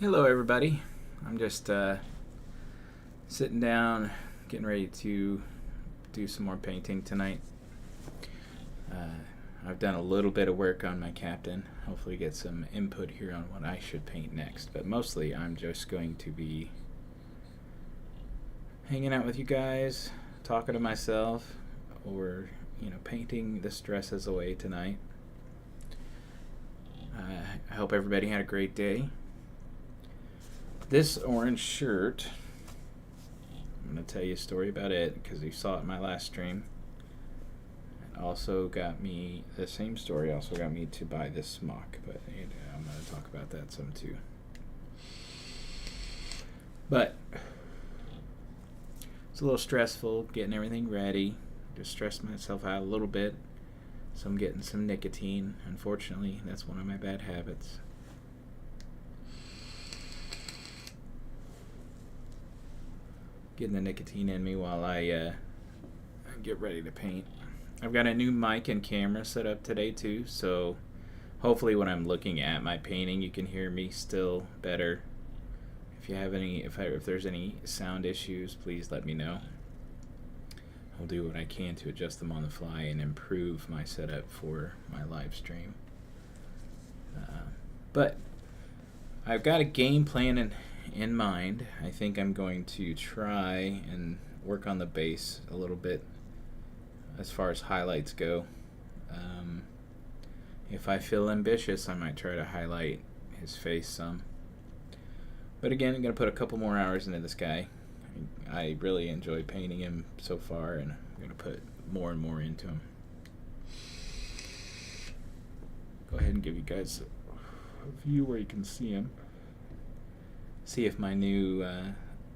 Hello everybody. I'm just sitting down, getting ready to do some more painting tonight. I've done a little bit of work on my captain. Hopefully get some input here on what I should paint next. But mostly I'm just going to be hanging out with you guys, talking to myself, or painting the stresses away tonight. I hope everybody had a great day. This orange shirt, I'm going to tell you a story about it because you saw it in my last stream. It also got me, the same story also got me to buy this smock, but I'm going to talk about that some too. But it's a little stressful getting everything ready. Just stressed myself out a little bit. So I'm getting some nicotine. Unfortunately, that's one of my bad habits. Getting the nicotine in me while I get ready to paint. I've got a new mic and camera set up today too, so hopefully when I'm looking at my painting you can hear me still better. If you have any, if there's any sound issues, please let me know. I'll do what I can to adjust them on the fly and improve my setup for my live stream. But I've got a game plan in mind. I think I'm going to try and work on the base a little bit as far as highlights go. If I feel ambitious, I might try to highlight his face some. But again, I'm going to put a couple more hours into this guy. I really enjoy painting him so far, and I'm going to put more and more into him. Go ahead and give you guys a view where you can see him. See if my new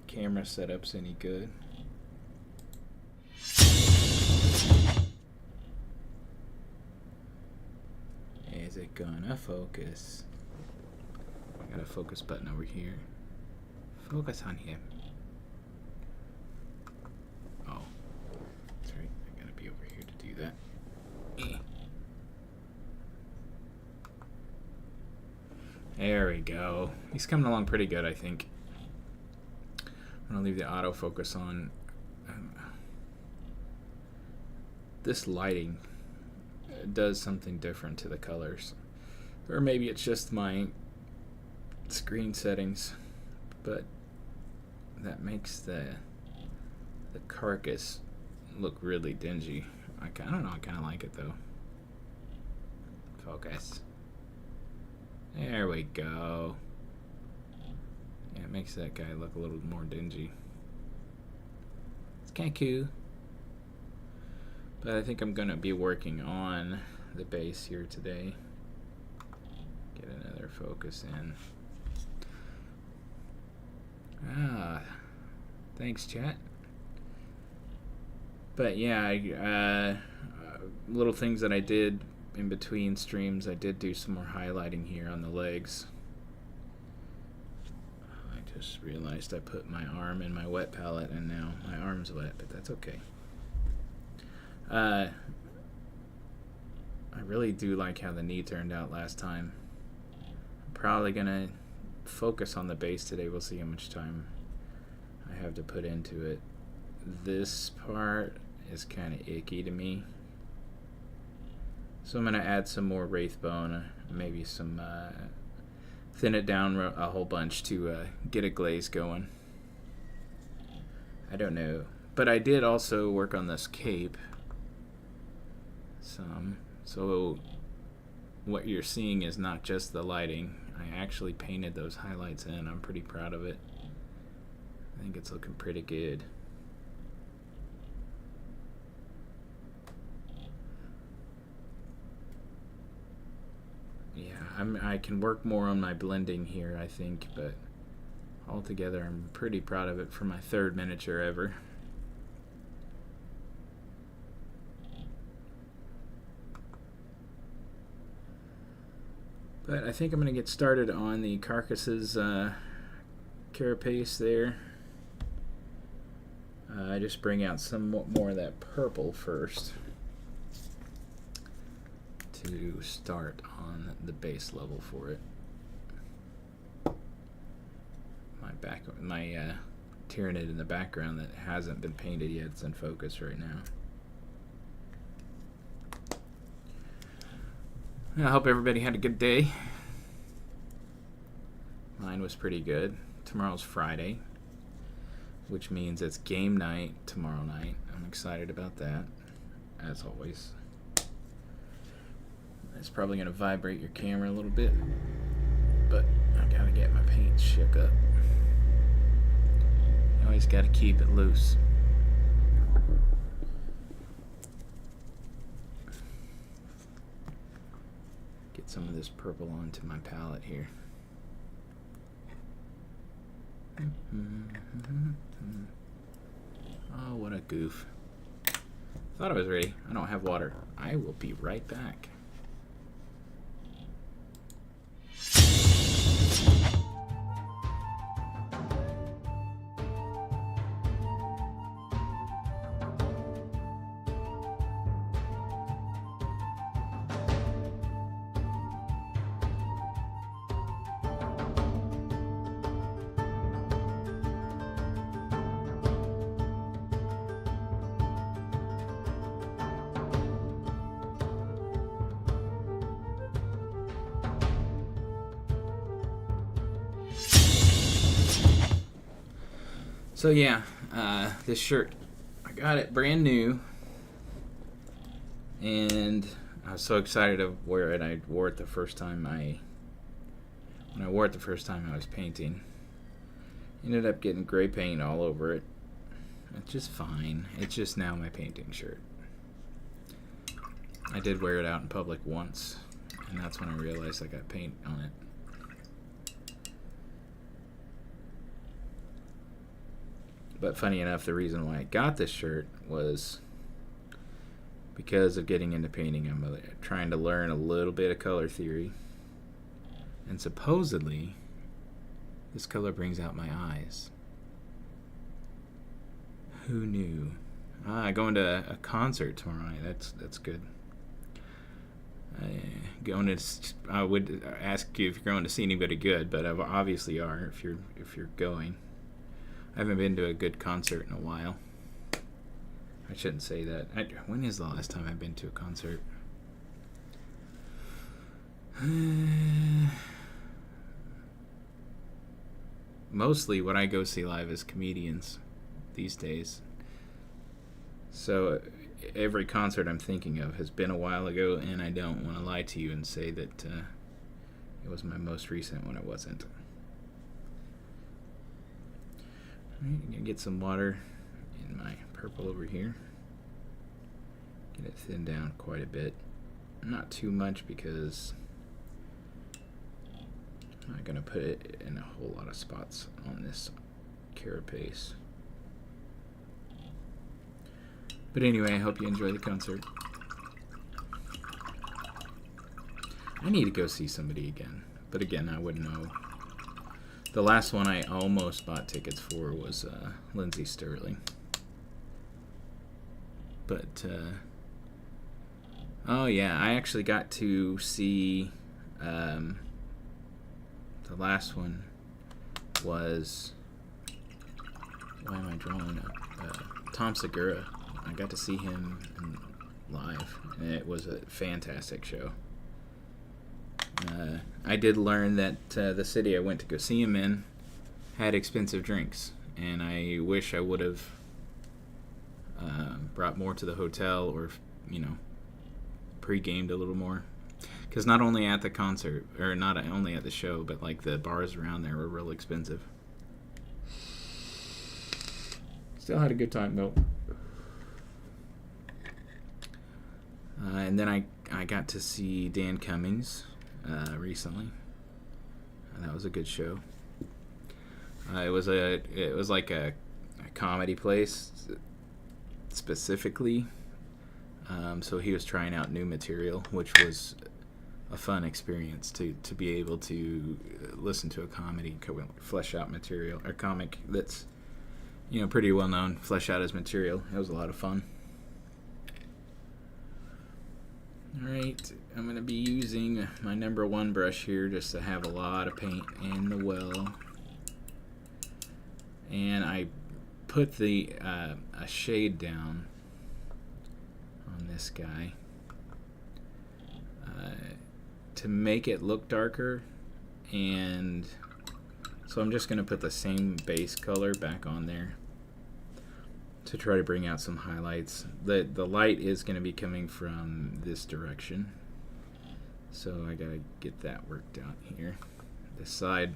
camera setup's any good. Is it gonna focus? I got a focus button over here. Focus on him. Oh, that's right. I gotta be over here to do that. There we go. He's coming along pretty good, I think. I'm gonna leave the autofocus on. This lighting does something different to the colors, or maybe it's just my screen settings, but that makes the carcass look really dingy. I don't know. I kind of like it though. Focus. There we go. Yeah, it makes that guy look a little more dingy. It's kind of cool. But I think I'm going to be working on the base here today. Get another focus in. Thanks, chat. But yeah, little things that I did in between streams. I did do some more highlighting here on the legs. I just realized I put my arm in my wet palette and now my arm's wet, but that's okay. I really do like how the knee turned out last time. I'm probably gonna focus on the base today. We'll see how much time I have to put into it. This part is kind of icky to me. So I'm going to add some more wraith bone, maybe some, thin it down a whole bunch to get a glaze going. I don't know. But I did also work on this cape some. So what you're seeing is not just the lighting. I actually painted those highlights in. I'm pretty proud of it. I think it's looking pretty good. I can work more on my blending here, I think, but altogether I'm pretty proud of it for my third miniature ever. But I think I'm going to get started on the carcass's carapace there. I just bring out some more of that purple first to start on the base level for it. my Tyranid in the background that hasn't been painted yet. It's in focus right now. I hope everybody had a good day. Mine was pretty good. Tomorrow's Friday, which means it's game night tomorrow night. I'm excited about that, as always. It's probably going to vibrate your camera a little bit, but I got to get my paint shook up. You always got to keep it loose. Get some of this purple onto my palette here. Oh, what a goof. Thought I was ready. I don't have water. I will be right back. So yeah, this shirt, I got it brand new, and I was so excited to wear it. I wore it the first time when I wore it the first time I was painting. Ended up getting gray paint all over it. It's just fine. It's just now my painting shirt. I did wear it out in public once, and that's when I realized I got paint on it. But funny enough, the reason why I got this shirt was because of getting into painting. I'm trying to learn a little bit of color theory. And supposedly, this color brings out my eyes. Who knew? Going to a concert tomorrow night. That's good. I would ask you if you're going to see anybody good, but obviously you are if you're going. I haven't been to a good concert in a while. I shouldn't say that. When is the last time I've been to a concert? Mostly what I go see live is comedians these days. So every concert I'm thinking of has been a while ago, and I don't want to lie to you and say that it was my most recent when it wasn't. I'm going to get some water in my purple over here. Get it thinned down quite a bit. Not too much because I'm not going to put it in a whole lot of spots on this carapace. But anyway, I hope you enjoy the concert. I need to go see somebody again. But again, I wouldn't know. The last one I almost bought tickets for was Lindsey Sterling. But, oh yeah, I actually got to see, the last one was, why am I drawing up? Tom Segura. I got to see him live, and it was a fantastic show. I did learn that the city I went to go see him in had expensive drinks, and I wish I would have brought more to the hotel, or pre-gamed a little more, because not only at the concert, or not only at the show, but like the bars around there were real expensive. Still had a good time though. And then I got to see Dan Cummings recently. That was a good show. It was like a comedy place specifically. So he was trying out new material, which was a fun experience to be able to listen to a comedy, flesh out material, or comic that's pretty well known, flesh out his material. It was a lot of fun. Alright, I'm going to be using my number 1 brush here just to have a lot of paint in the well. And I put the a shade down on this guy to make it look darker, and so I'm just going to put the same base color back on there to try to bring out some highlights. The light is going to be coming from this direction, so I got to get that worked out here. Decide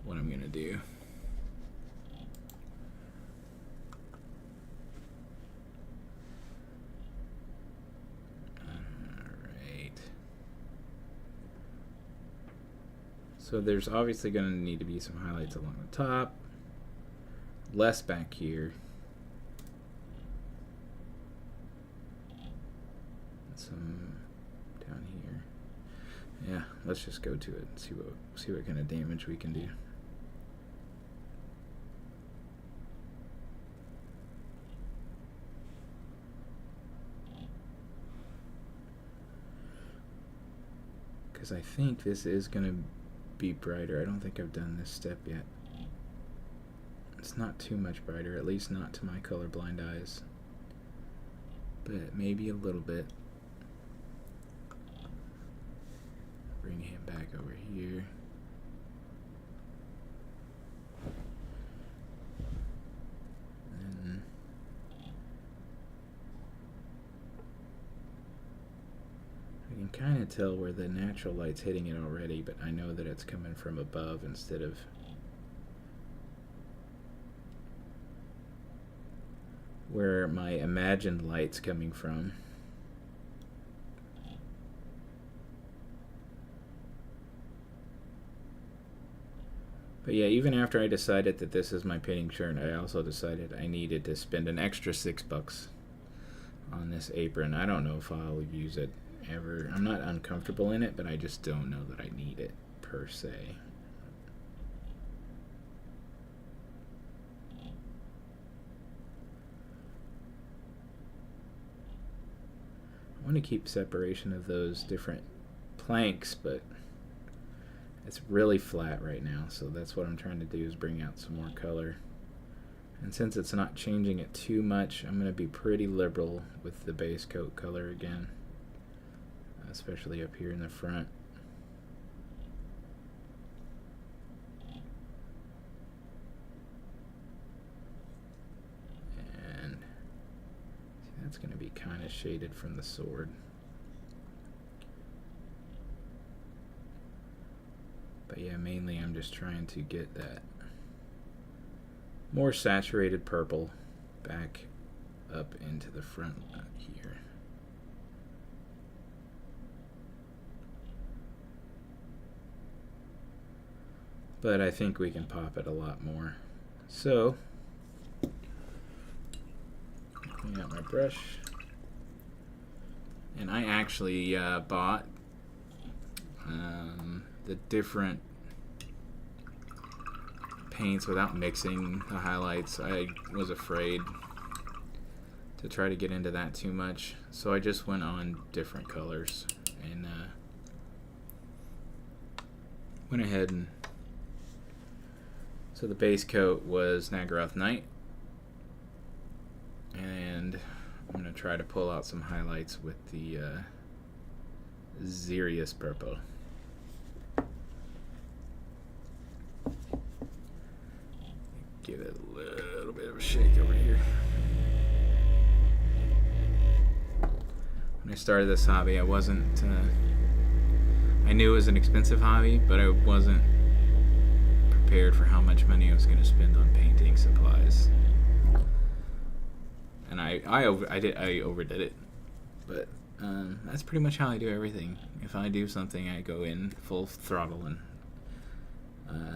what I'm going to do. Alright. So there's obviously going to need to be some highlights along the top, less back here. Some down here. Yeah, let's just go to it and see what kind of damage we can do. Because I think this is going to be brighter. I don't think I've done this step yet. It's not too much brighter, at least not to my colorblind eyes, but maybe a little bit. Bring him back over here. And I can kind of tell where the natural light's hitting it already, but I know that it's coming from above instead of where my imagined light's coming from. But yeah, even after I decided that this is my painting shirt, I also decided I needed to spend an extra $6 on this apron. I don't know if I'll use it ever. I'm not uncomfortable in it, but I just don't know that I need it per se. I want to keep separation of those different planks, but it's really flat right now, so that's what I'm trying to do, is bring out some more color. And since it's not changing it too much, I'm going to be pretty liberal with the base coat color again, especially up here in the front. And see, that's going to be kind of shaded from the sword. But yeah, mainly I'm just trying to get that more saturated purple back up into the front here. But I think we can pop it a lot more. So, clean out my brush. And I actually bought the different paints without mixing the highlights. I was afraid to try to get into that too much, so I just went on different colors and went ahead and so the base coat was Nagaroth Night, and I'm going to try to pull out some highlights with the Xerius Purple. Give it a little bit of a shake over here. When I started this hobby, I wasn't I knew it was an expensive hobby, but I wasn't prepared for how much money I was going to spend on painting supplies. And I overdid it, but that's pretty much how I do everything. If I do something, I go in full throttle and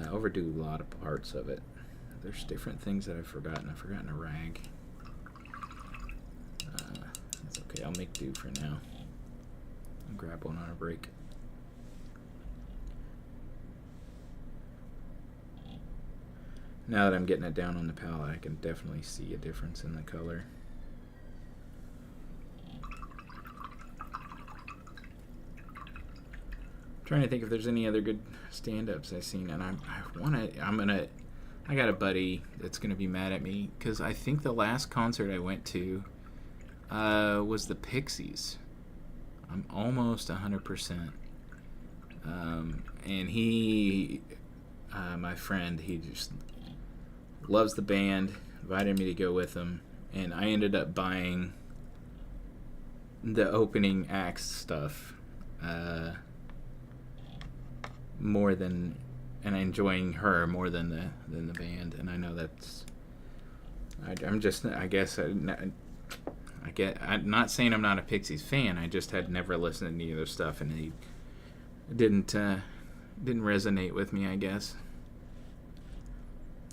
overdo a lot of parts of it. There's different things that I've forgotten. I've forgotten a rag. That's okay. I'll make do for now. I'll grab one on a break. Now that I'm getting it down on the palette, I can definitely see a difference in the color. I'm trying to think if there's any other good stand-ups I've seen, and I'm gonna I got a buddy that's going to be mad at me because I think the last concert I went to was the Pixies. I'm almost 100%. And he, my friend, he just loves the band, invited me to go with him, and I ended up buying the opening acts stuff more than, and enjoying her more than the band. And I know that's, I'm not saying I'm not a Pixies fan. I just had never listened to any of their stuff, and he didn't resonate with me, I guess.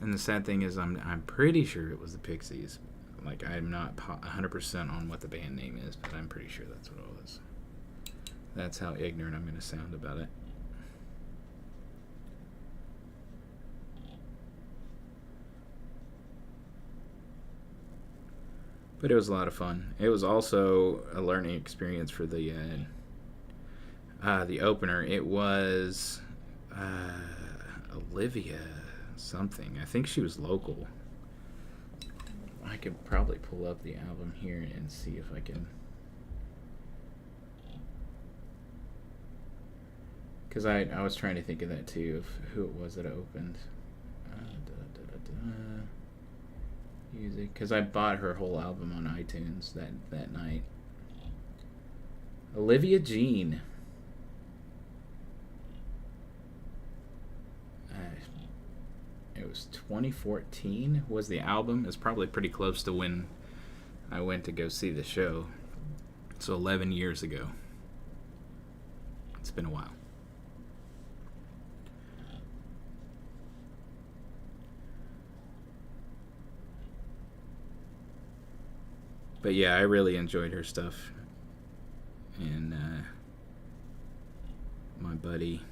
And the sad thing is, I'm pretty sure it was the Pixies. Like, I'm not 100% on what the band name is, but I'm pretty sure that's what it was. That's how ignorant I'm going to sound about it. But it was a lot of fun. It was also a learning experience for the opener. It was Olivia something. I think she was local. I could probably pull up the album here and see if I can. Because I was trying to think of that too, of who it was that opened. Music, because I bought her whole album on iTunes that night. Olivia Jean. It was 2014 was the album. It's probably pretty close to when I went to go see the show. So 11 years ago. It's been a while. But yeah, I really enjoyed her stuff. And my buddy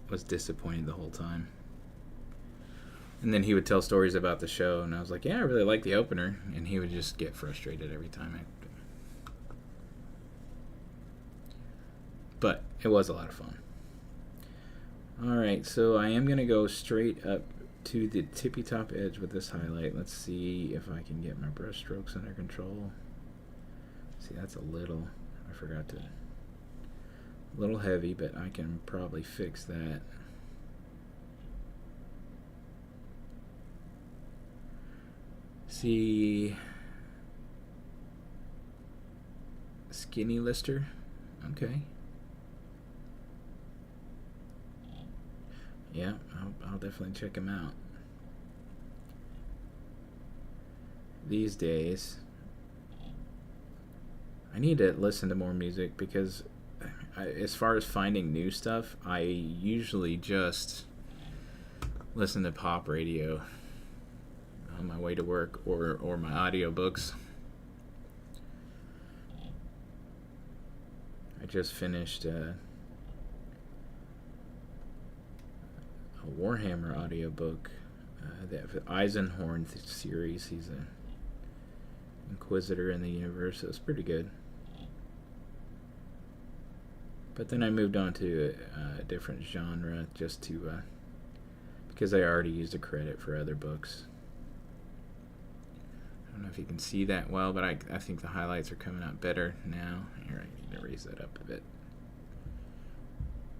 was disappointed the whole time. And then he would tell stories about the show, and I was like, yeah, I really like the opener. And he would just get frustrated every time. But it was a lot of fun. Alright, so I am going to go straight up to the tippy top edge with this highlight. Let's see if I can get my brush strokes under control. See, that's a little, I forgot to, a little heavy, but I can probably fix that. See, Skinny Lister, okay. Yeah, I'll definitely check him out. These days, I need to listen to more music because as far as finding new stuff, I usually just listen to pop radio on my way to work or my audiobooks. I just finished a Warhammer audiobook, the Eisenhorn series. He's an inquisitor in the universe. It was pretty good. But then I moved on to a different genre just to because I already used a credit for other books. I don't know if you can see that well, but I think the highlights are coming out better now. Here, I need to raise that up a bit.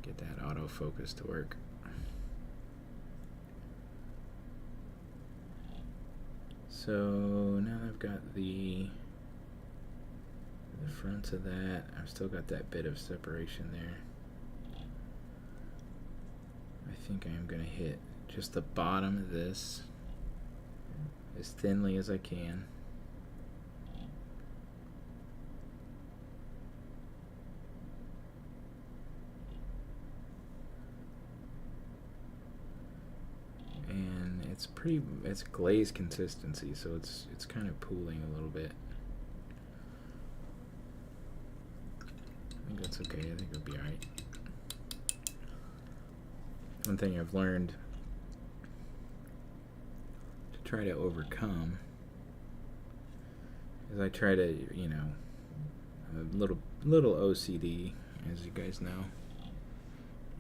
Get that autofocus to work. So now I've got the front of that. I've still got that bit of separation there. I think I am going to hit just the bottom of this as thinly as I can. And it's glaze consistency, so it's kind of pooling a little bit. I think that's okay. I think it'll be alright. One thing I've learned to try to overcome is I try to, you know, a little OCD, as you guys know,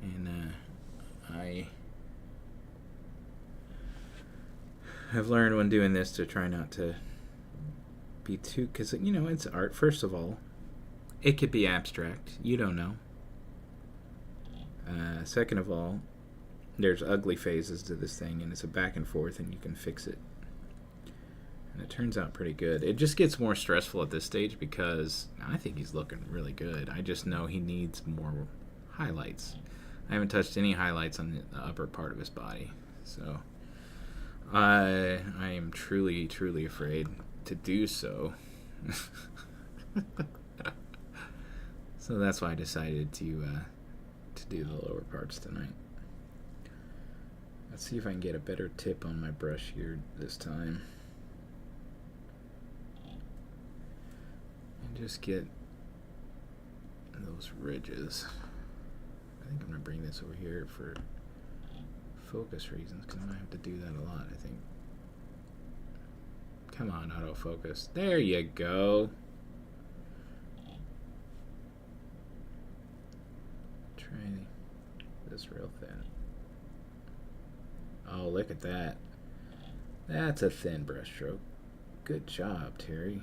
and I've learned when doing this to try not to be too, because, you know, it's art. First of all, it could be abstract. You don't know. Second of all, there's ugly phases to this thing, and it's a back and forth, and you can fix it. And it turns out pretty good. It just gets more stressful at this stage because I think he's looking really good. I just know he needs more highlights. I haven't touched any highlights on the upper part of his body. So I am truly, truly afraid to do so. So that's why I decided to do the lower parts tonight. Let's see if I can get a better tip on my brush here this time. And just get those ridges. I think I'm going to bring this over here for focus reasons, because I might have to do that a lot, I think. Come on, autofocus. There you go. Try this real thin. Oh, look at that. That's a thin brush stroke. Good job, Terry.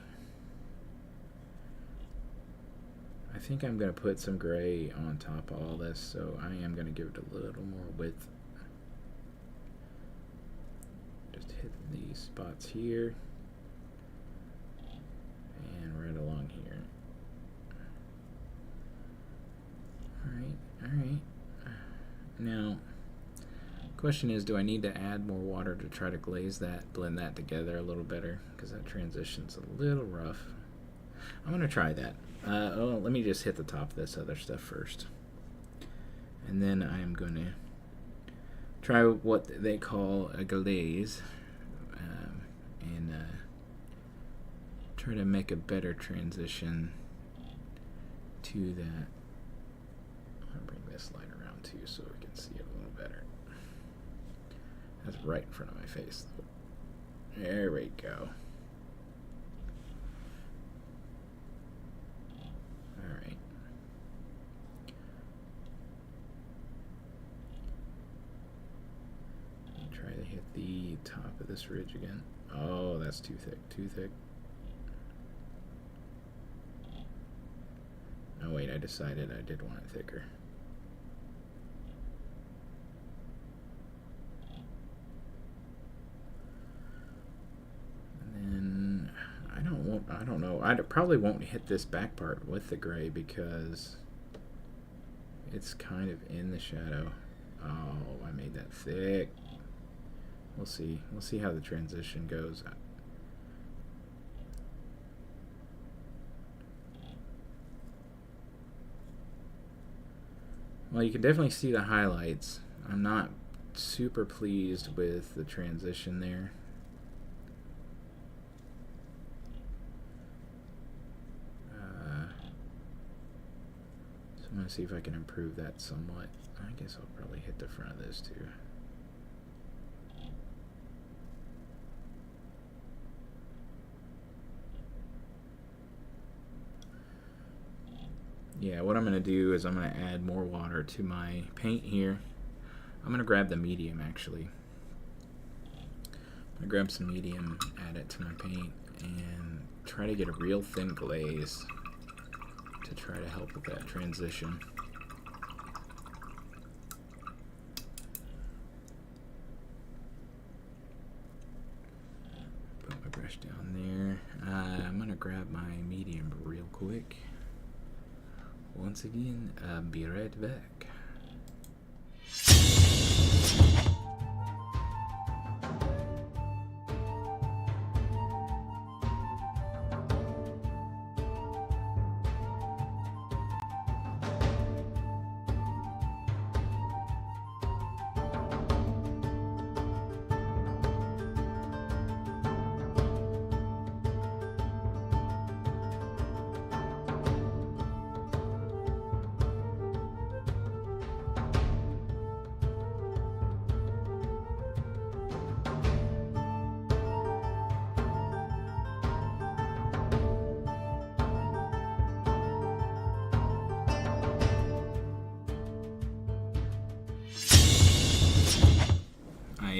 I think I'm going to put some gray on top of all this, so I am going to give it a little more width. Just hit these spots here. And right along here. Alright. Now, question is, do I need to add more water to try to glaze that, blend that together a little better? Because that transition's a little rough. I'm going to try that. Let me just hit the top of this other stuff first. And then I'm going to try what they call a glaze. And try to make a better transition to that. I'm going to bring this light around too so we can see it a little better. That's right in front of my face, though. There we go. Alright. Try to hit the top of this ridge again. Oh, that's too thick. Oh wait, I decided I did want it thicker. And then I don't know. I probably won't hit this back part with the gray because it's kind of in the shadow. Oh, I made that thick. We'll see. We'll see how the transition goes. Well, you can definitely see the highlights. I'm not super pleased with the transition there. So I'm going to see if I can improve that somewhat. I guess I'll probably hit the front of this too. Yeah, what I'm going to do is I'm going to add more water to my paint here. I'm going to grab the medium, actually. I'm going to grab some medium, add it to my paint, and try to get a real thin glaze to try to help with that transition. Put my brush down there. I'm going to grab my medium real quick. Once again, I'll be right back.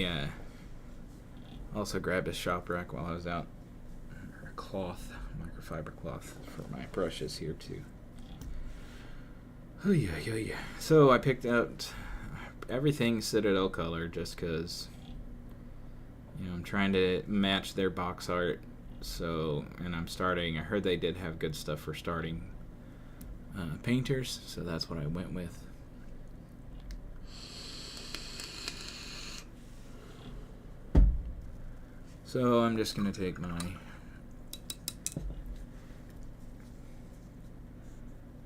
I also grabbed a shop rack while I was out. A cloth, microfiber cloth for my brushes here too. Oh yeah. So I picked out everything Citadel color just because, you know, I'm trying to match their box art. So, and I heard they did have good stuff for starting painters, so that's what I went with. So I'm just going to take my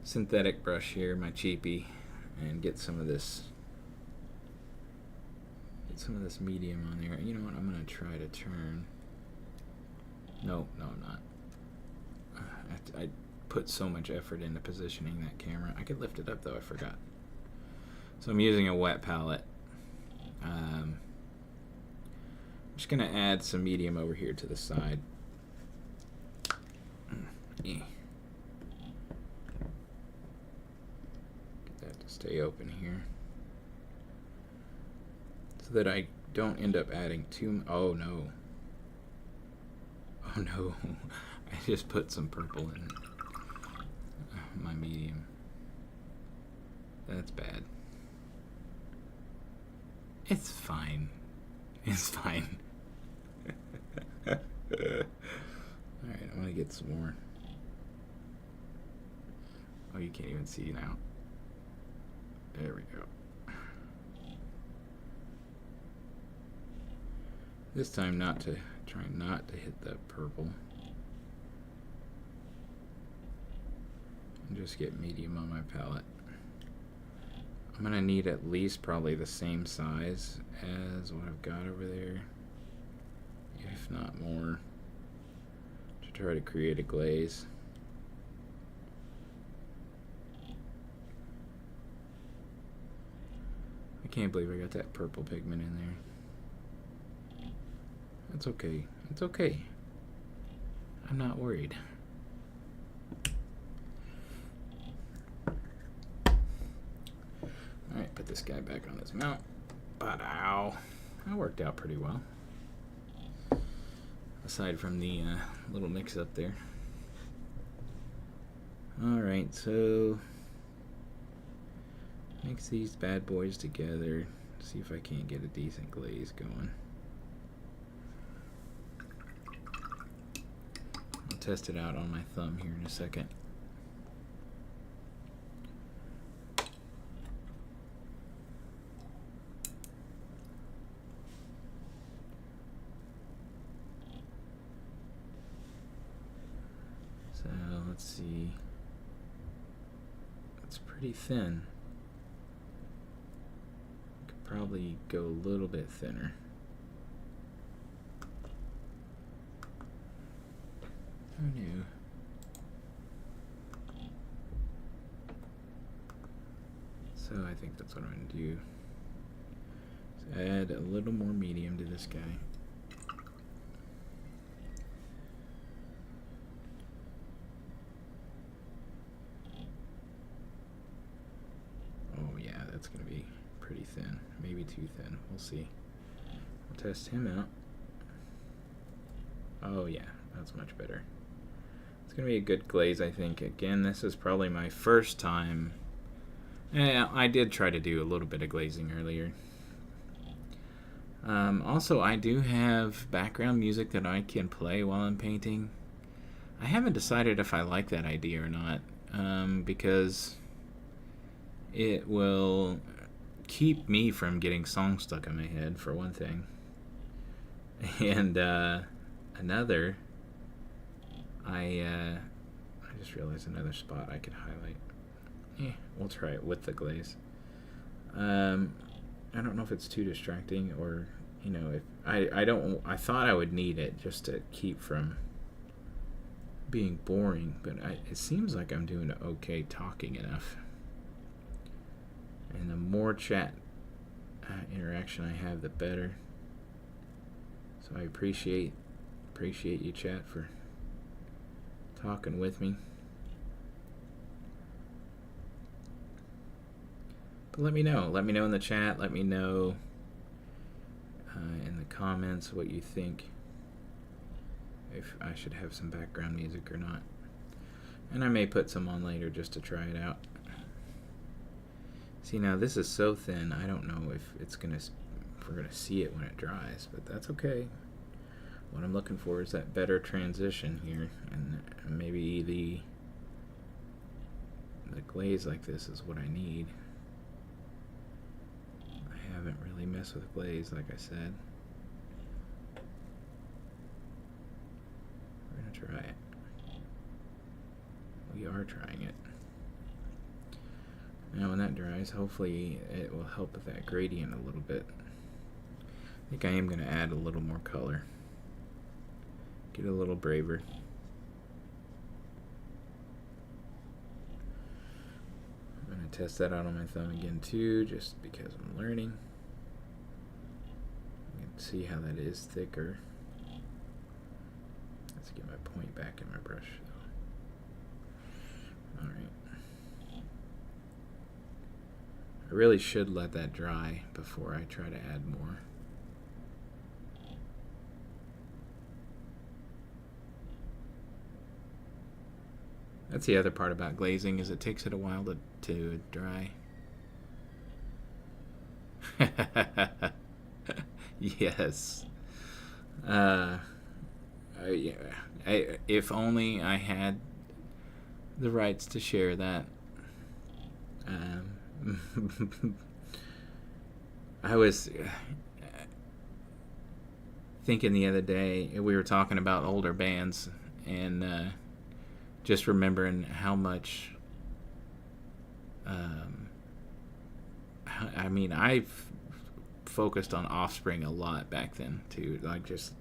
synthetic brush here, my cheapie, and get some of this medium on there. You know what, I'm going to try to turn. No, I'm not. I put so much effort into positioning that camera. I could lift it up though, I forgot. So I'm using a wet palette. I'm just going to add some medium over here to the side. Get that to stay open here. So that I don't end up adding too... Oh no. I just put some purple in my medium. That's bad. It's fine. It's fine. Alright, I'm gonna get some more. Oh, you can't even see now. There we go. This time try not to hit that purple. And just get medium on my palette. I'm gonna need at least probably the same size as what I've got over there, if not more, to try to create a glaze. I can't believe I got that purple pigment in there. It's okay. It's okay. I'm not worried. Alright, put this guy back on his mount. But ow. That worked out pretty well. Aside from the little mix up there. Alright, so mix these bad boys together. See if I can't get a decent glaze going. I'll test it out on my thumb here in a second. So let's see. It's pretty thin. Could probably go a little bit thinner. Who knew? So I think that's what I'm going to do. So add a little more medium to this guy. Oh yeah, that's going to be pretty thin. Maybe too thin. We'll see. We'll test him out. Oh yeah, that's much better. It's going to be a good glaze, I think. Again, this is probably my first time. I did try to do a little bit of glazing earlier. Also, I do have background music that I can play while I'm painting. I haven't decided if I like that idea or not, because it will keep me from getting songs stuck in my head, for one thing. And another... I just realized another spot I could highlight. We'll try it with the glaze. I don't know if it's too distracting, or you know, if I thought I would need it just to keep from being boring, but it seems like I'm doing okay talking enough. And the more chat interaction I have, the better. So I appreciate you, chat, for talking with me. But let me know in the chat. Let me know in the comments what you think, if I should have some background music or not. And I may put some on later just to try it out. See, now this is so thin, I don't know if we're gonna see it when it dries, but that's okay. What I'm looking for is that better transition here, and maybe the glaze like this is what I need. I haven't really messed with glaze, like I said. We're gonna try it. We are trying it. Now when that dries, hopefully it will help with that gradient a little bit. I think I am going to add a little more color. Get a little braver. I'm going to test that out on my thumb again too, just because I'm learning. You can see how that is thicker. Let's get my point back in my brush. Alright. I really should let that dry before I try to add more. That's the other part about glazing, is it takes it a while to dry. Yes. Yeah. If only I had the rights to share that. I was thinking the other day, we were talking about older bands, and just remembering how much I mean, I've focused on Offspring a lot back then too. Like, just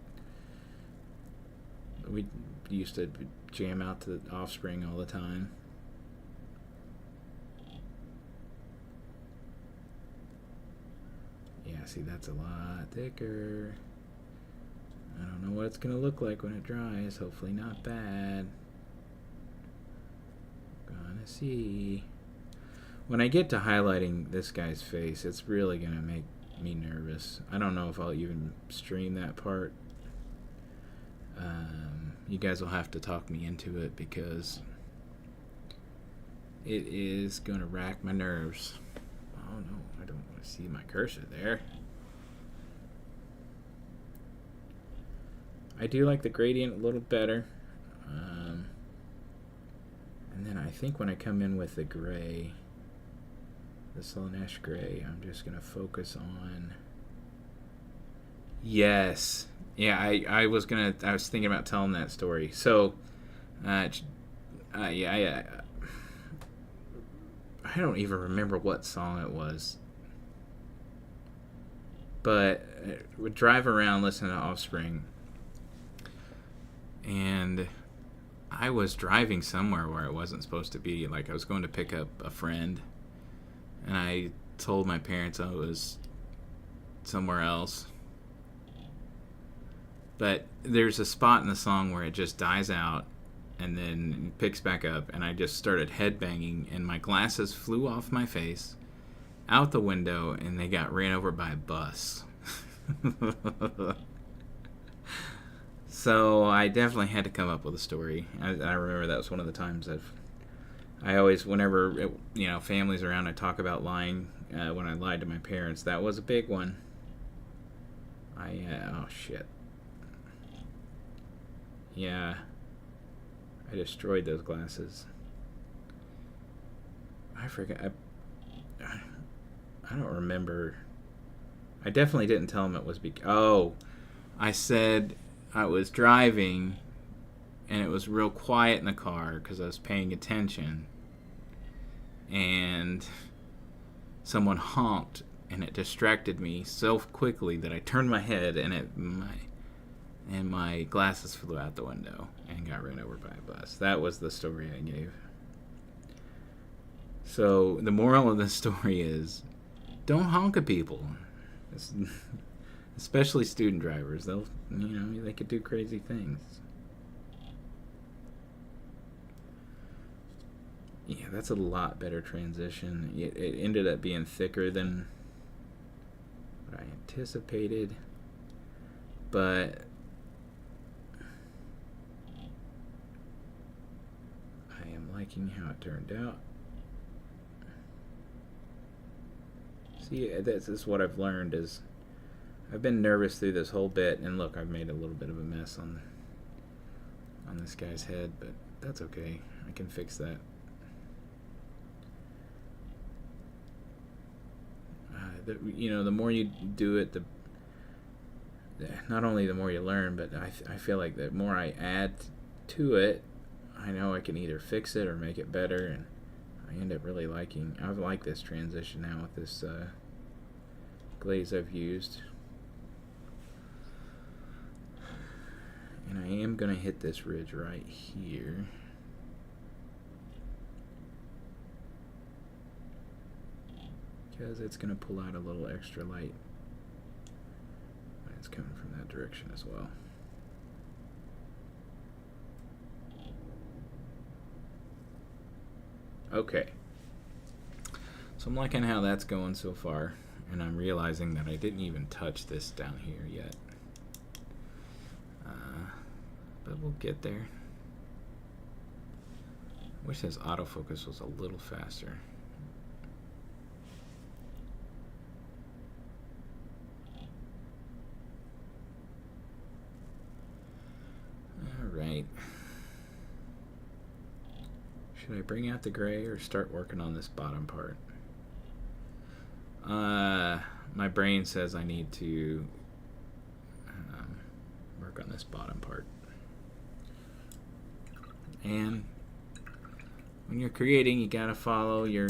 we used to jam out to Offspring all the time. Yeah, see, that's a lot thicker. I don't know what it's gonna look like when it dries. Hopefully not bad. Gonna see. When I get to highlighting this guy's face, it's really gonna make me nervous. I don't know if I'll even stream that part. You guys will have to talk me into it, because it is gonna rack my nerves. Oh no, I don't want to see my cursor there. I do like the gradient a little better. And then I think when I come in with the gray, the Slanesh gray, I'm just going to focus on... Yes. Yeah, I was thinking about telling that story. So, I don't even remember what song it was. But would drive around listening to Offspring, and I was driving somewhere where I wasn't supposed to be. Like, I was going to pick up a friend, and I told my parents I was somewhere else. But there's a spot in the song where it just dies out and then picks back up, and I just started headbanging, and my glasses flew off my face, out the window, and they got ran over by a bus. So I definitely had to come up with a story. I remember that was one of the times I always, whenever family's around, I talk about lying. When I lied to my parents, that was a big one. Oh shit. Yeah, I destroyed those glasses. I forgot. I don't remember. I definitely didn't tell him it was I said I was driving and it was real quiet in the car because I was paying attention, and someone honked and it distracted me so quickly that I turned my head, and my glasses flew out the window and got ran over by a bus. That was the story I gave. So the moral of the story is, don't honk at people, especially student drivers. They could do crazy things. Yeah, that's a lot better transition. It ended up being thicker than what I anticipated. but I am liking how it turned out. See, this is what I've learned is I've been nervous through this whole bit, and look, I've made a little bit of a mess on this guy's head, but that's okay. I can fix that. You know, the more you do it, not only the more you learn, but I feel like the more I add to it, I know I can either fix it or make it better, and I end up really liking. I like this transition now with this glaze I've used. And I am going to hit this ridge right here. Because it's going to pull out a little extra light. It's coming from that direction as well. Okay. So I'm liking how that's going so far. And I'm realizing that I didn't even touch this down here yet. But we'll get there. Wish this autofocus was a little faster. Alright. Should I bring out the gray or start working on this bottom part? My brain says I need to work on this bottom part. And when you're creating, you gotta follow your,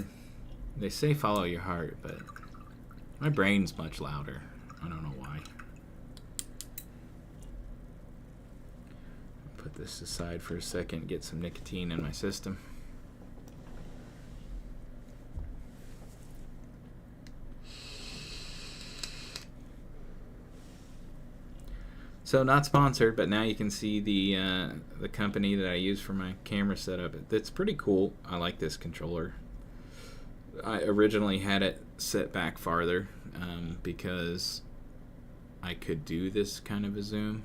they say follow your heart, but my brain's much louder. I don't know why. Put this aside for a second, get some nicotine in my system. So not sponsored, but now you can see the company that I use for my camera setup. It's pretty cool. I like this controller. I originally had it set back farther because I could do this kind of a zoom.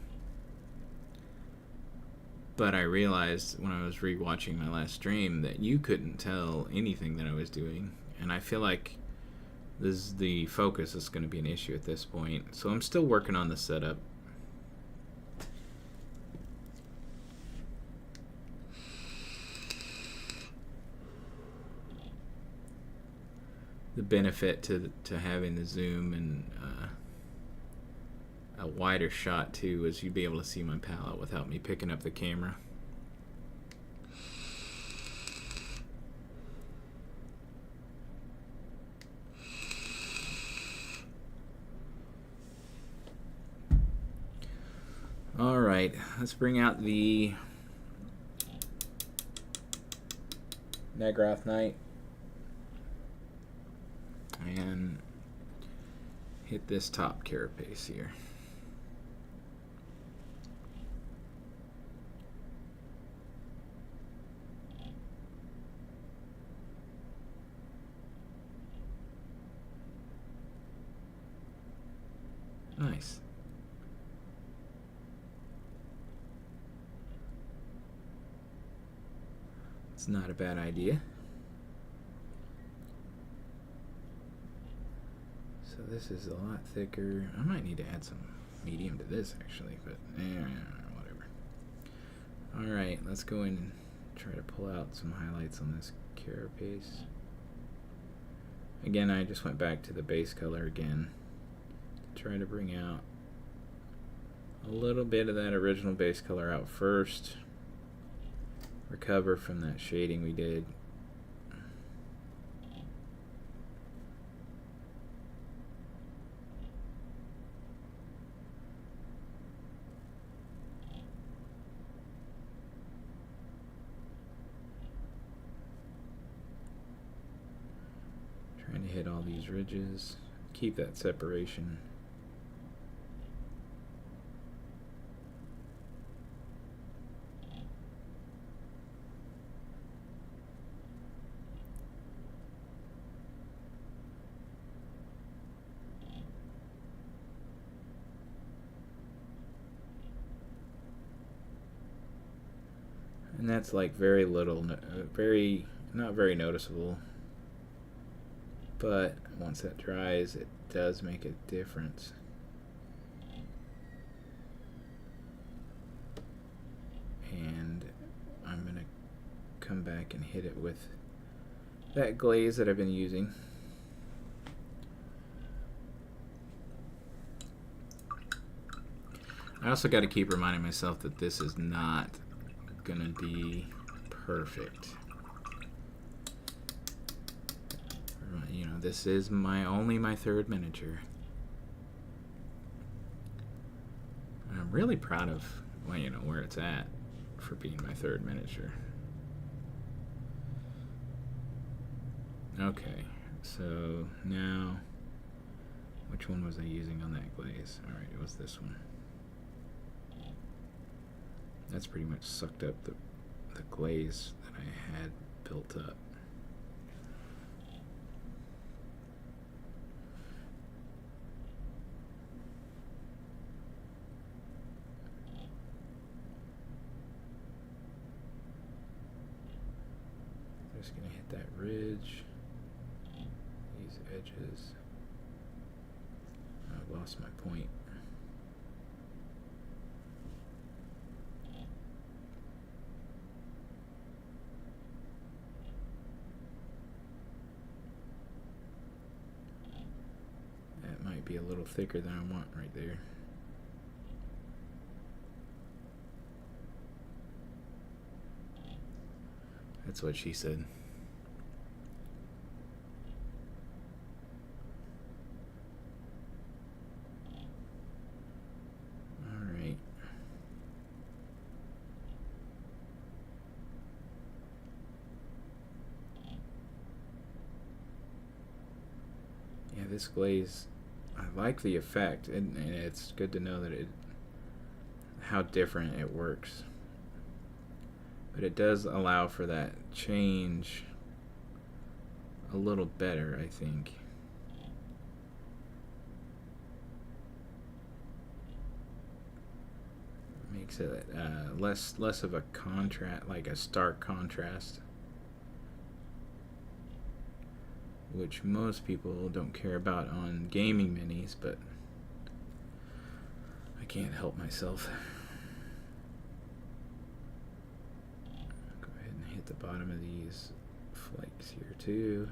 But I realized when I was rewatching my last stream that you couldn't tell anything that I was doing. And I feel like the focus is going to be an issue at this point. So I'm still working on the setup. The benefit to having the zoom and a wider shot too is you'd be able to see my palette without me picking up the camera. All right, let's bring out the Nagrath Knight and hit this top carapace here. Nice. It's not a bad idea. So this is a lot thicker. I might need to add some medium to this actually, but whatever. Alright, let's go in and try to pull out some highlights on this carapace. Again, I just went back to the base color again to try to bring out a little bit of that original base color out first. Recover from that shading we did. Trying to hit all these ridges, keep that separation. And that's like very little, very, not very noticeable. But once that dries, it does make a difference. And I'm going to come back and hit it with that glaze that I've been using. I also got to keep reminding myself that this is not going to be perfect. You know, this is only my third miniature. And I'm really proud of, well, you know, where it's at for being my third miniature. Okay, so now, which one was I using on that glaze? Alright, it was this one. That's pretty much sucked up the glaze that I had built up. Just gonna hit that ridge, these edges. I lost my point. That might be a little thicker than I want right there. That's what she said. Alright. Yeah, this glaze, I like the effect, and it's good to know that how different it works. But it does allow for that change a little better, I think. Makes it less of a contrast, like a stark contrast, which most people don't care about on gaming minis, but I can't help myself. The bottom of these flakes here too.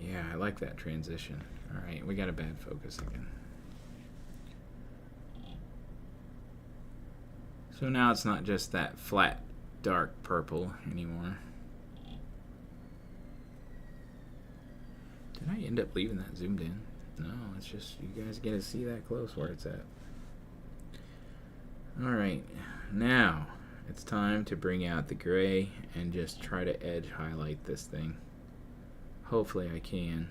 Yeah, I like that transition. Alright, we got a bad focus again. So now it's not just that flat dark purple anymore. Did I end up leaving that zoomed in? No, it's just you guys get to see that close where it's at. Alright, now it's time to bring out the gray and just try to edge highlight this thing. Hopefully I can.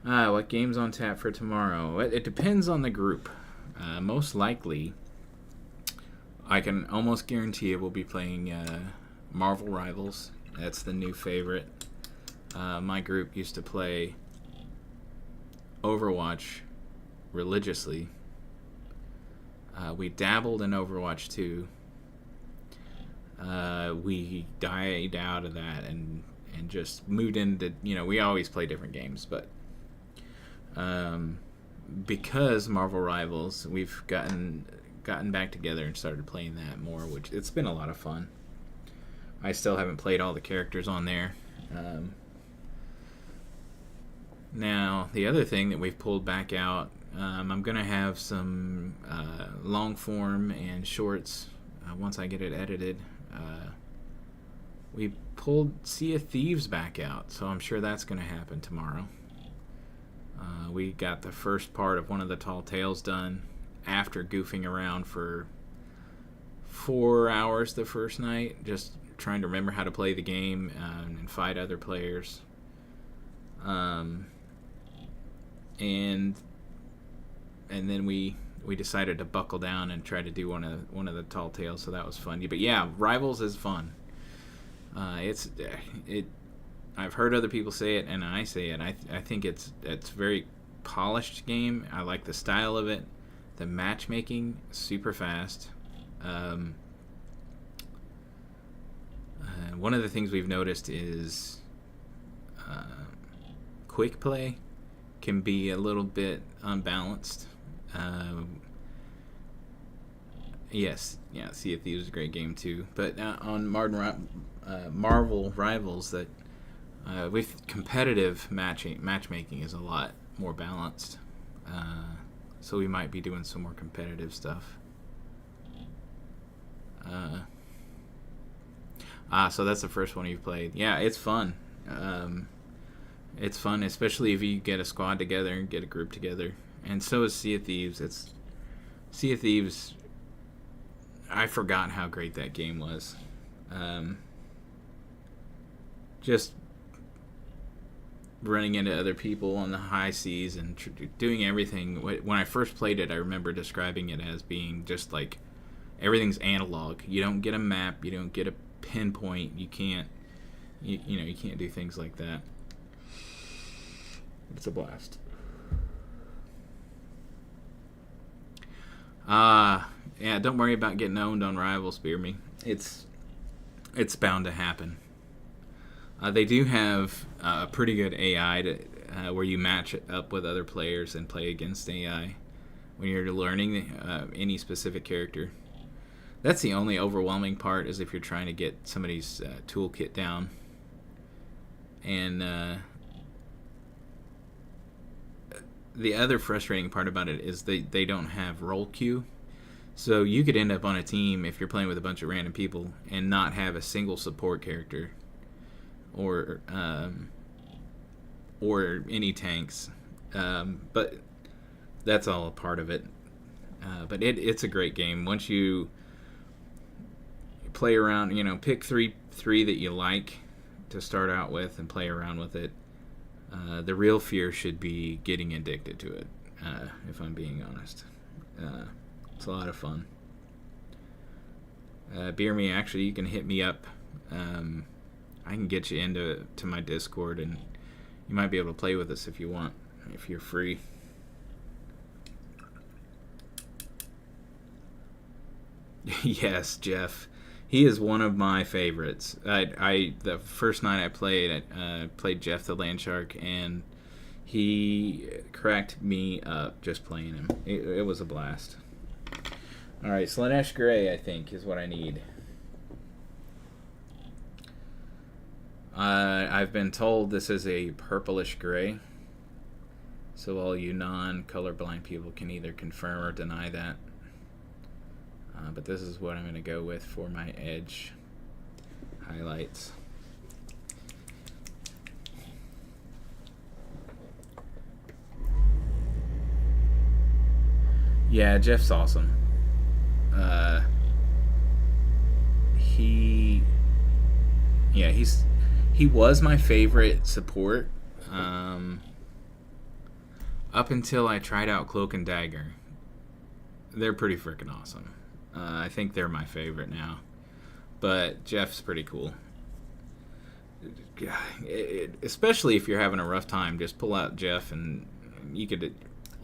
What game's on tap for tomorrow? It depends on the group. Most likely, I can almost guarantee it will be playing Marvel Rivals. That's the new favorite. My group used to play Overwatch religiously. We dabbled in Overwatch 2. We died out of that and just moved into, you know, we always play different games, but because Marvel Rivals, we've gotten back together and started playing that more, which it's been a lot of fun. I still haven't played all the characters on there. Now, the other thing that we've pulled back out, I'm going to have some long form and shorts once I get it edited. We pulled Sea of Thieves back out, so I'm sure that's going to happen tomorrow. We got the first part of one of the Tall Tales done after goofing around for 4 hours the first night, just trying to remember how to play the game and fight other players. And then we decided to buckle down and try to do one of the Tall Tales, so that was fun. But yeah, Rivals is fun. I've heard other people say it, and I say it. I think it's very polished game. I like the style of it. The matchmaking, super fast. One of the things we've noticed is quick play can be a little bit unbalanced. Yes, yeah, Sea of Thieves is a great game too. But on Marvel Rivals, that with competitive matchmaking is a lot more balanced. So we might be doing some more competitive stuff. So that's the first one you've played. Yeah, it's fun. It's fun, especially if you get a squad together and get a group together. And so is Sea of Thieves. Sea of Thieves. I forgot how great that game was. Just running into other people on the high seas and doing everything. When I first played it, I remember describing it as being just like everything's analog. You don't get a map. You don't get a pinpoint. You can't. You can't do things like that. It's a blast. Yeah, don't worry about getting owned on Rivals, Beer Me. It's bound to happen. They do have a pretty good AI where you match it up with other players and play against AI when you're learning any specific character. That's the only overwhelming part, is if you're trying to get somebody's toolkit down. And the other frustrating part about it is they don't have role queue. So you could end up on a team, if you're playing with a bunch of random people, and not have a single support character or any tanks. But that's all a part of it. But it's a great game. Once you play around, pick three that you like to start out with and play around with it. The real fear should be getting addicted to it, if I'm being honest. It's a lot of fun. Beer Me, actually, you can hit me up. I can get you into my Discord, and you might be able to play with us if you want, if you're free. Yes, Jeff. He is one of my favorites. The first night I played Jeff the Landshark, and he cracked me up just playing him. It was a blast. All right, Slanesh Gray, I think, is what I need. I've been told this is a purplish gray, so all you non-colorblind people can either confirm or deny that. But this is what I'm going to go with for my edge highlights. Yeah, Jeff's awesome. He was my favorite support up until I tried out Cloak and Dagger. They're pretty freaking awesome. I think they're my favorite now. But Jeff's pretty cool. Especially if you're having a rough time, just pull out Jeff and you could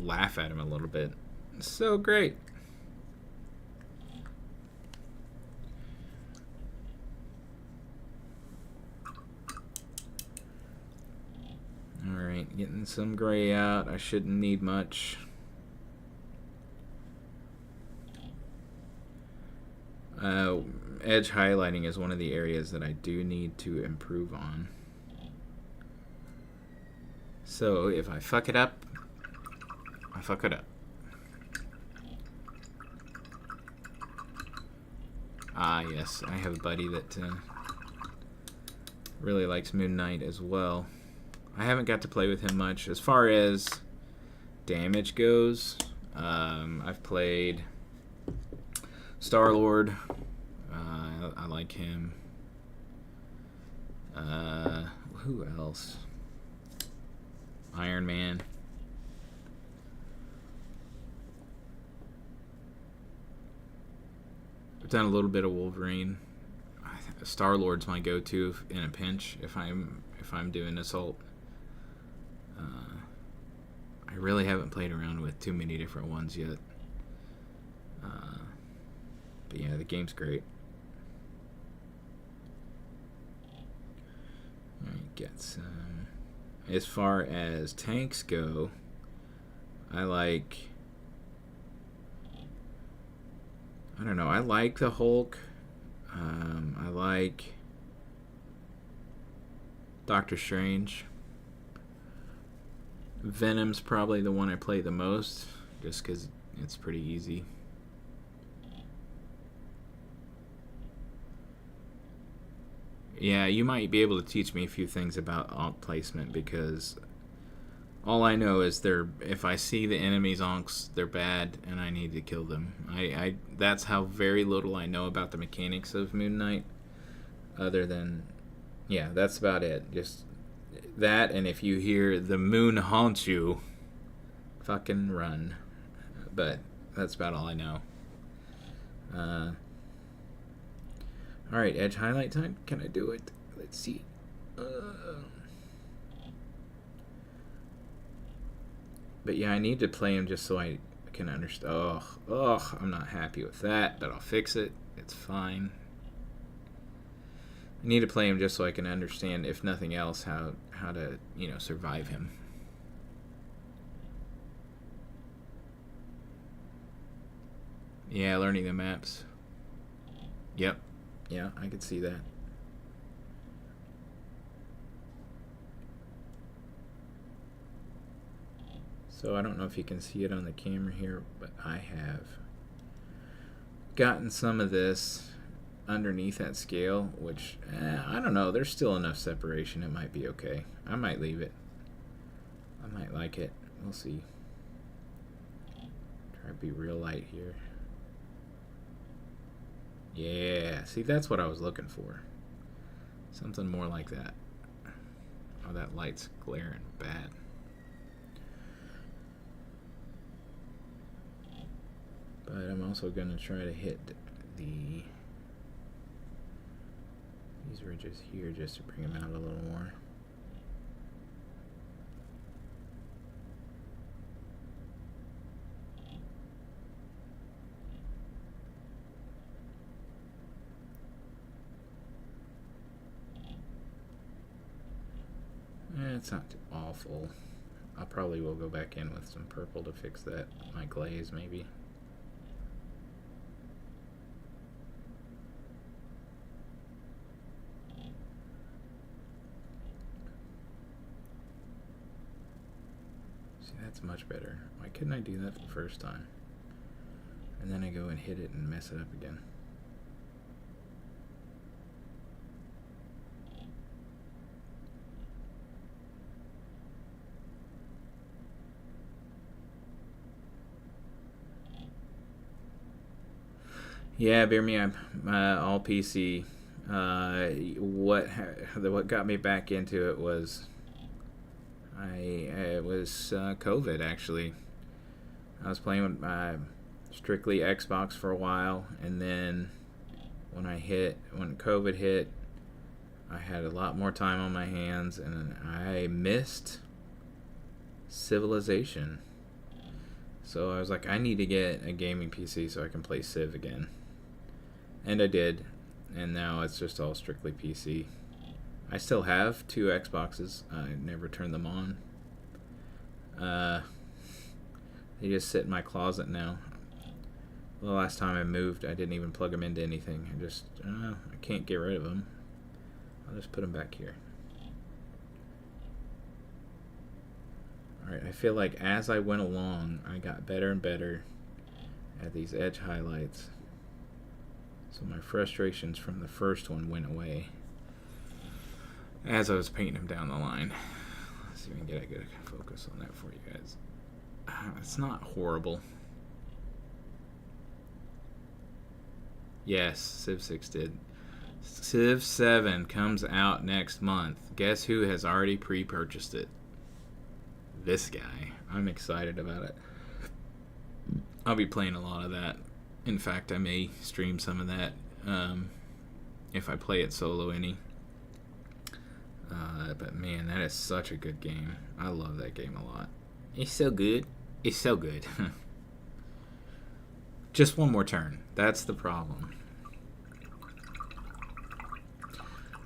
laugh at him a little bit. It's so great. Alright, getting some gray out. I shouldn't need much. Edge highlighting is one of the areas that I do need to improve on. So if I fuck it up, I fuck it up. Yes, I have a buddy that really likes Moon Knight as well. I haven't got to play with him much. As far as damage goes, I've played Star-Lord. I like him. Who else? Iron Man. I've done a little bit of Wolverine. Star-Lord's my go-to in a pinch if I'm doing assault. I really haven't played around with too many different ones yet. But yeah, the game's great. Alright, get some. As far as tanks go, I like the Hulk. I like Doctor Strange. Venom's probably the one I play the most, just because it's pretty easy. Yeah, you might be able to teach me a few things about alt placement, because all I know is if I see the enemy's onks, they're bad and I need to kill them. That's how very little I know about the mechanics of Moon Knight. Other than, yeah, that's about it. Just that, and if you hear the moon haunts you, fucking run. But that's about all I know. Alright, edge highlight time. Can I do it? Let's see. But yeah, I need to play him just so I can understand. Oh, I'm not happy with that, but I'll fix it. It's fine. I need to play him just so I can understand, if nothing else, how to, survive him. Yeah, learning the maps. Yep. Yeah, I could see that. So I don't know if you can see it on the camera here, but I have gotten some of this underneath that scale, which, I don't know, there's still enough separation. It might be okay. I might leave it. I might like it. We'll see. Try to be real light here. Yeah, see, that's what I was looking for. Something more like that. Oh, that light's glaring bad. But I'm also going to try to hit these ridges here just to bring them out a little more. It's not too awful. I probably will go back in with some purple to fix that. My glaze, maybe. See, that's much better. Why couldn't I do that the first time? And then I go and hit it and mess it up again. Yeah, bear me up. All PC. What got me back into it was COVID, actually. I was playing with strictly Xbox for a while, and then when COVID hit, I had a lot more time on my hands, and I missed Civilization. So I was like, I need to get a gaming PC so I can play Civ again. And I did, and now it's just all strictly PC. I still have 2 Xboxes. I never turned them on. They just sit in my closet now. The last time I moved, I didn't even plug them into anything. I can't get rid of them. I'll just put them back here. Alright, I feel like as I went along, I got better and better at these edge highlights. So my frustrations from the first one went away as I was painting them down the line. Let's see if we can get a good focus on that for you guys. It's not horrible. Yes, Civ 6 did. Civ 7 comes out next month. Guess who has already pre-purchased it? This guy. I'm excited about it. I'll be playing a lot of that. In fact, I may stream some of that if I play it solo any. But man, that is such a good game. I love that game a lot. It's so good. It's so good. Just one more turn. That's the problem.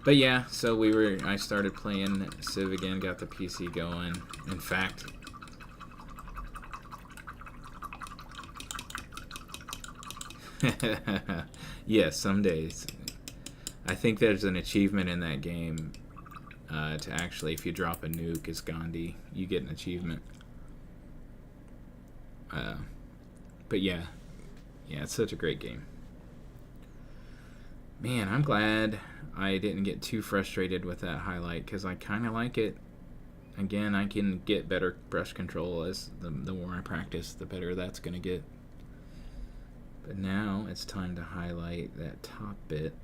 But yeah, so I started playing Civ again, got the PC going. In fact, yes, some days. I think there's an achievement in that game to actually, if you drop a nuke as Gandhi, you get an achievement. But yeah, it's such a great game. Man, I'm glad I didn't get too frustrated with that highlight, because I kind of like it. Again, I can get better brush control as the more I practice, the better that's going to get. But now it's time to highlight that top bit.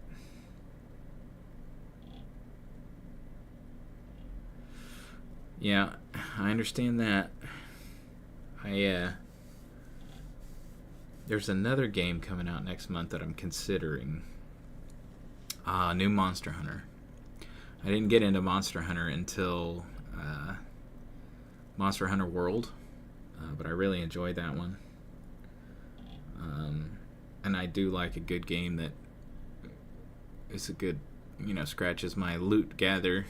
Yeah, I understand that. There's another game coming out next month that I'm considering. New Monster Hunter. I didn't get into Monster Hunter until Monster Hunter World, but I really enjoyed that one. And I do like a good game that is a good, scratches my loot gather.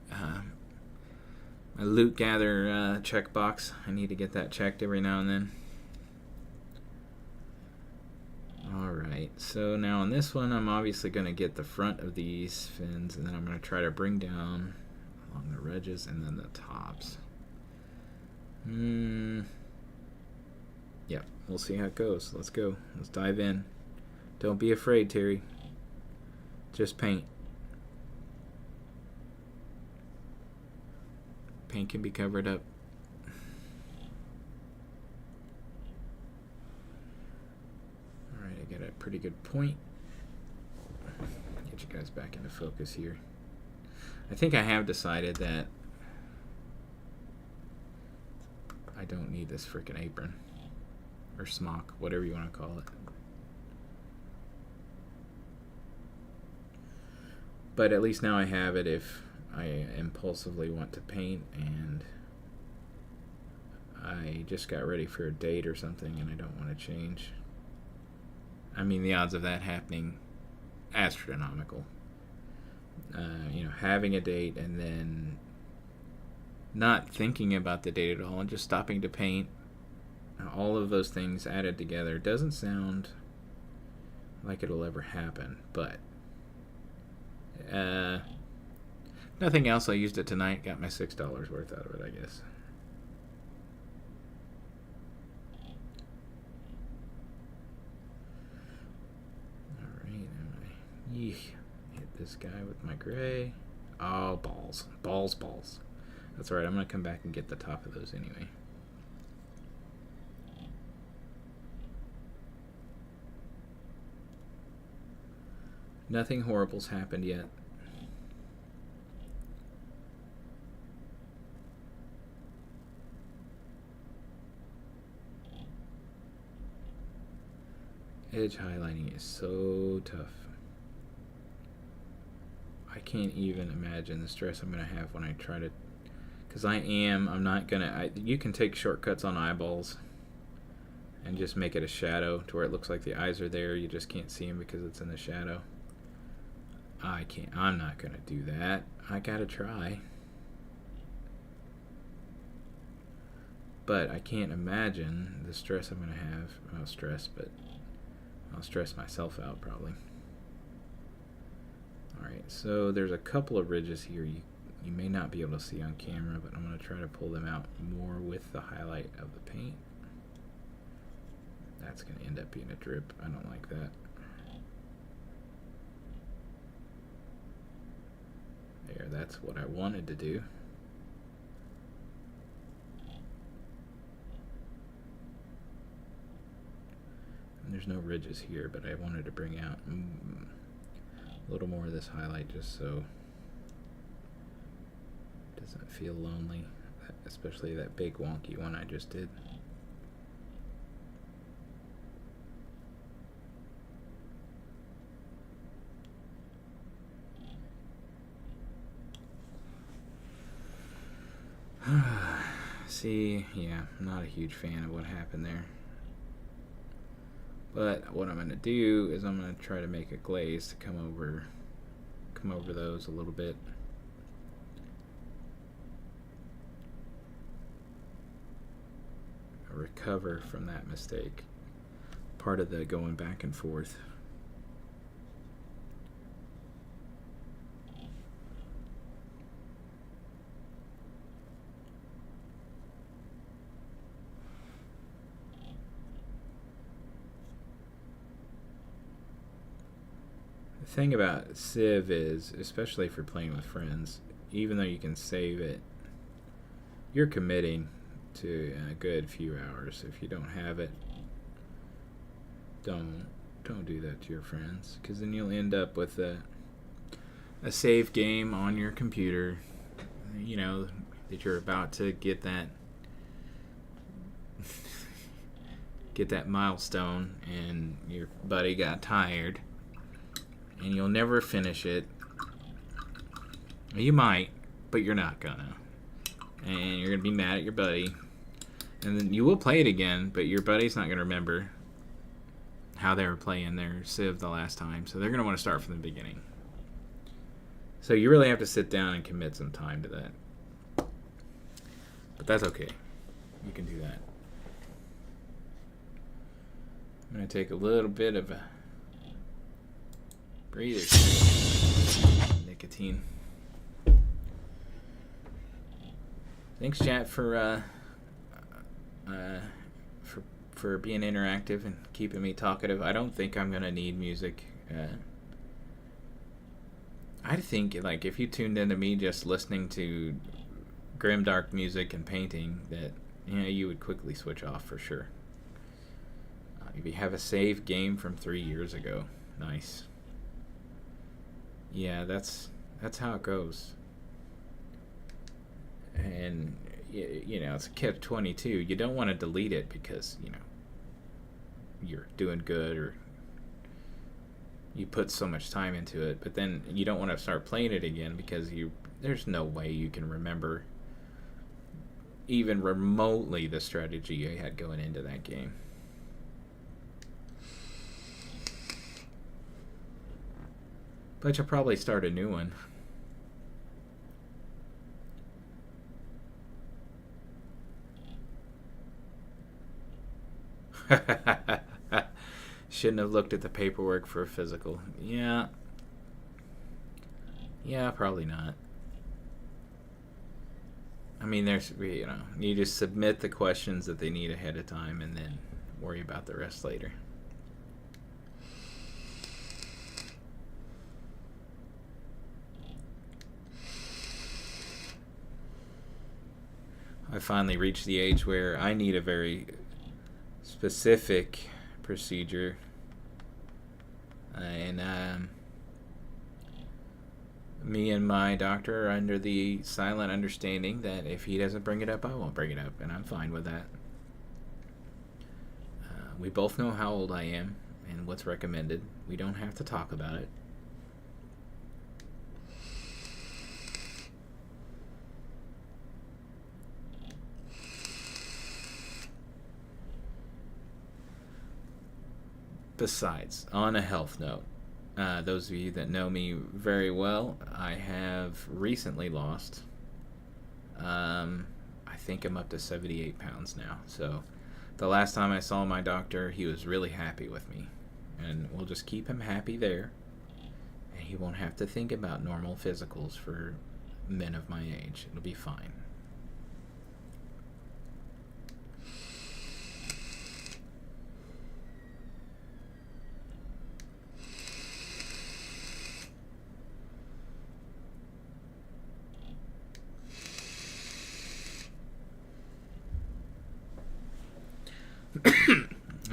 My loot gather checkbox. I need to get that checked every now and then. Alright, so now on this one, I'm obviously going to get the front of these fins, and then I'm going to try to bring down along the ridges and then the tops. Yeah, we'll see how it goes. Let's go. Let's dive in. Don't be afraid, Terry. Just paint. Paint can be covered up. Alright, I got a pretty good point. Get you guys back into focus here. I think I have decided that I don't need this frickin' apron. Or smock, whatever you want to call it. But at least now I have it if I impulsively want to paint and I just got ready for a date or something and I don't want to change. I mean, the odds of that happening, astronomical. Having a date and then not thinking about the date at all and just stopping to paint, all of those things added together doesn't sound like it'll ever happen, but nothing else. I used it tonight, got my $6 worth out of it, I guess. Alright, hit this guy with my gray. Oh, balls. Balls. That's alright, I'm going to come back and get the top of those anyway. Nothing horrible's happened yet. Edge highlighting is so tough. I can't even imagine the stress I'm going to have when I try to... Because I'm not going to... You can take shortcuts on eyeballs and just make it a shadow to where it looks like the eyes are there. You just can't see them because it's in the shadow. I'm not going to do that. I got to try. But I can't imagine the stress I'm going to have. Well, stress, but I'll stress myself out probably. Alright, so there's a couple of ridges here you may not be able to see on camera, but I'm going to try to pull them out more with the highlight of the paint. That's going to end up being a drip. I don't like that. There, that's what I wanted to do. And there's no ridges here, but I wanted to bring out a little more of this highlight just so it doesn't feel lonely, especially that big wonky one I just did. See, yeah, I'm not a huge fan of what happened there. But what I'm going to do is I'm going to try to make a glaze to come over those a little bit. Recover from that mistake. Part of the going back and forth. The thing about Civ is, especially for playing with friends, even though you can save it, you're committing to a good few hours. If you don't have it, don't do that to your friends, because then you'll end up with a save game on your computer, you know, that you're about to get that milestone, and your buddy got tired, and you'll never finish it. You might, but you're not gonna, and you're gonna be mad at your buddy. And then you will play it again, but your buddy's not going to remember how they were playing their Civ the last time. So they're going to want to start from the beginning. So you really have to sit down and commit some time to that. But that's okay. You can do that. I'm going to take a little bit of a breather. Nicotine. Thanks, chat, for being interactive and keeping me talkative. I don't think I'm gonna need music. I think, like, if you tuned into me just listening to grimdark music and painting, that, you know, you would quickly switch off for sure. If you have a save game from 3 years ago, nice. Yeah, that's how it goes. And you know, it's a catch-22. You don't want to delete it because, you know, you're doing good or you put so much time into it, but then you don't want to start playing it again because there's no way you can remember even remotely the strategy you had going into that game. But you'll probably start a new one. Shouldn't have looked at the paperwork for a physical. Yeah, probably not. I mean, there's, you know, you just submit the questions that they need ahead of time and then worry about the rest later. I finally reached the age where I need a very specific procedure, and me and my doctor are under the silent understanding that if he doesn't bring it up, I won't bring it up, and I'm fine with that. We both know how old I am and what's recommended. We don't have to talk about it. Besides, on a health note, those of you that know me very well, I have recently lost, I think I'm up to 78 pounds now. So the last time I saw my doctor, he was really happy with me. And we'll just keep him happy there. And he won't have to think about normal physicals for men of my age. It'll be fine.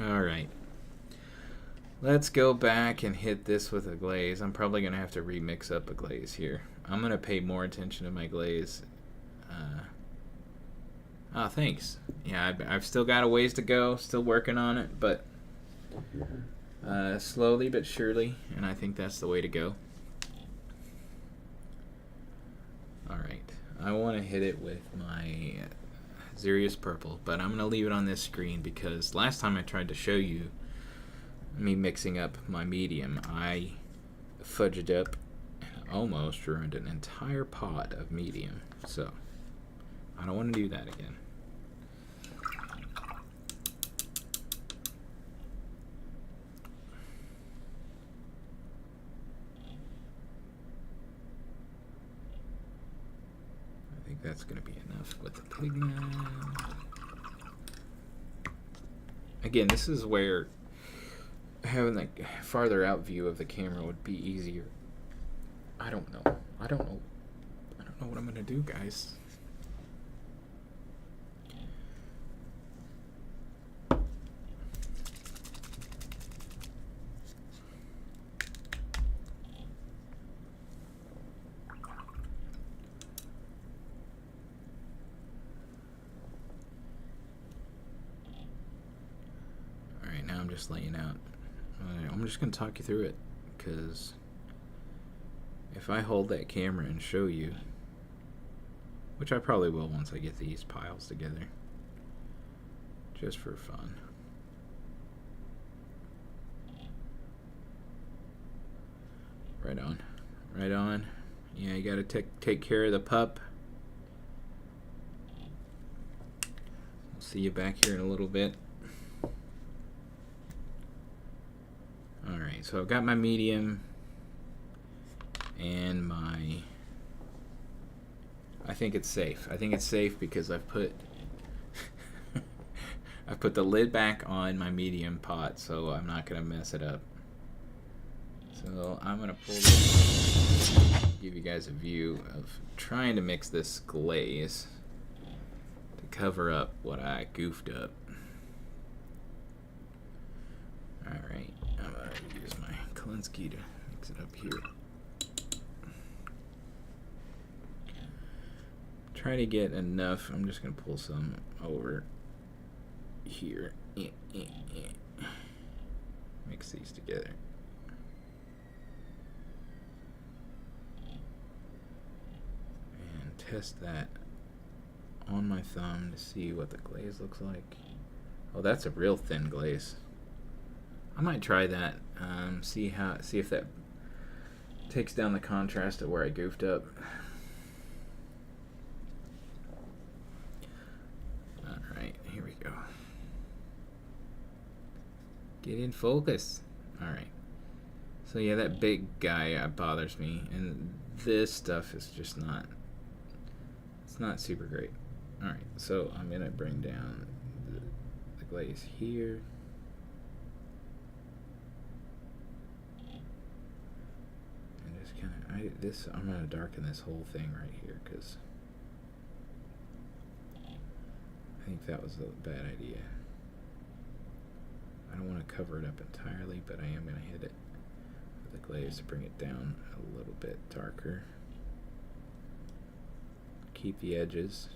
Alright. Let's go back and hit this with a glaze. I'm probably going to have to remix up a glaze here. I'm going to pay more attention to my glaze. Thanks. Yeah, I've still got a ways to go. Still working on it, but slowly but surely, and I think that's the way to go. Alright. I want to hit it with my Xerius purple, but I'm gonna leave it on this screen because last time I tried to show you me mixing up my medium, I fudged up and almost ruined an entire pot of medium. So I don't want to do that again. I think that's going to be enough with the pigment. Again, this is where having a farther out view of the camera would be easier. I don't know what I'm going to do, guys. Just laying out. I'm just going to talk you through it, because if I hold that camera and show you, which I probably will once I get these piles together, just for fun. Right on. Right on. Yeah, you got to take care of the pup. I'll see you back here in a little bit. Alright, so I've got my medium and my... I think it's safe. I think it's safe because I've put I've put the lid back on my medium pot, so I'm not going to mess it up. So I'm going to pull this, give you guys a view of trying to mix this glaze to cover up what I goofed up. Alright, I'm going to use my Klinsky to mix it up here. Try to get enough. I'm just going to pull some over here. Mix these together. And test that on my thumb to see what the glaze looks like. Oh, that's a real thin glaze. I might try that. See if that takes down the contrast of where I goofed up. Alright, here we go. Get in focus. Alright. So yeah, that big guy bothers me, and this stuff is just not, it's not super great. Alright, so I'm gonna bring down the glaze here. I'm going to darken this whole thing right here, because I think that was a bad idea. I don't want to cover it up entirely, but I am going to hit it with the glaze to bring it down a little bit darker. Keep the edges.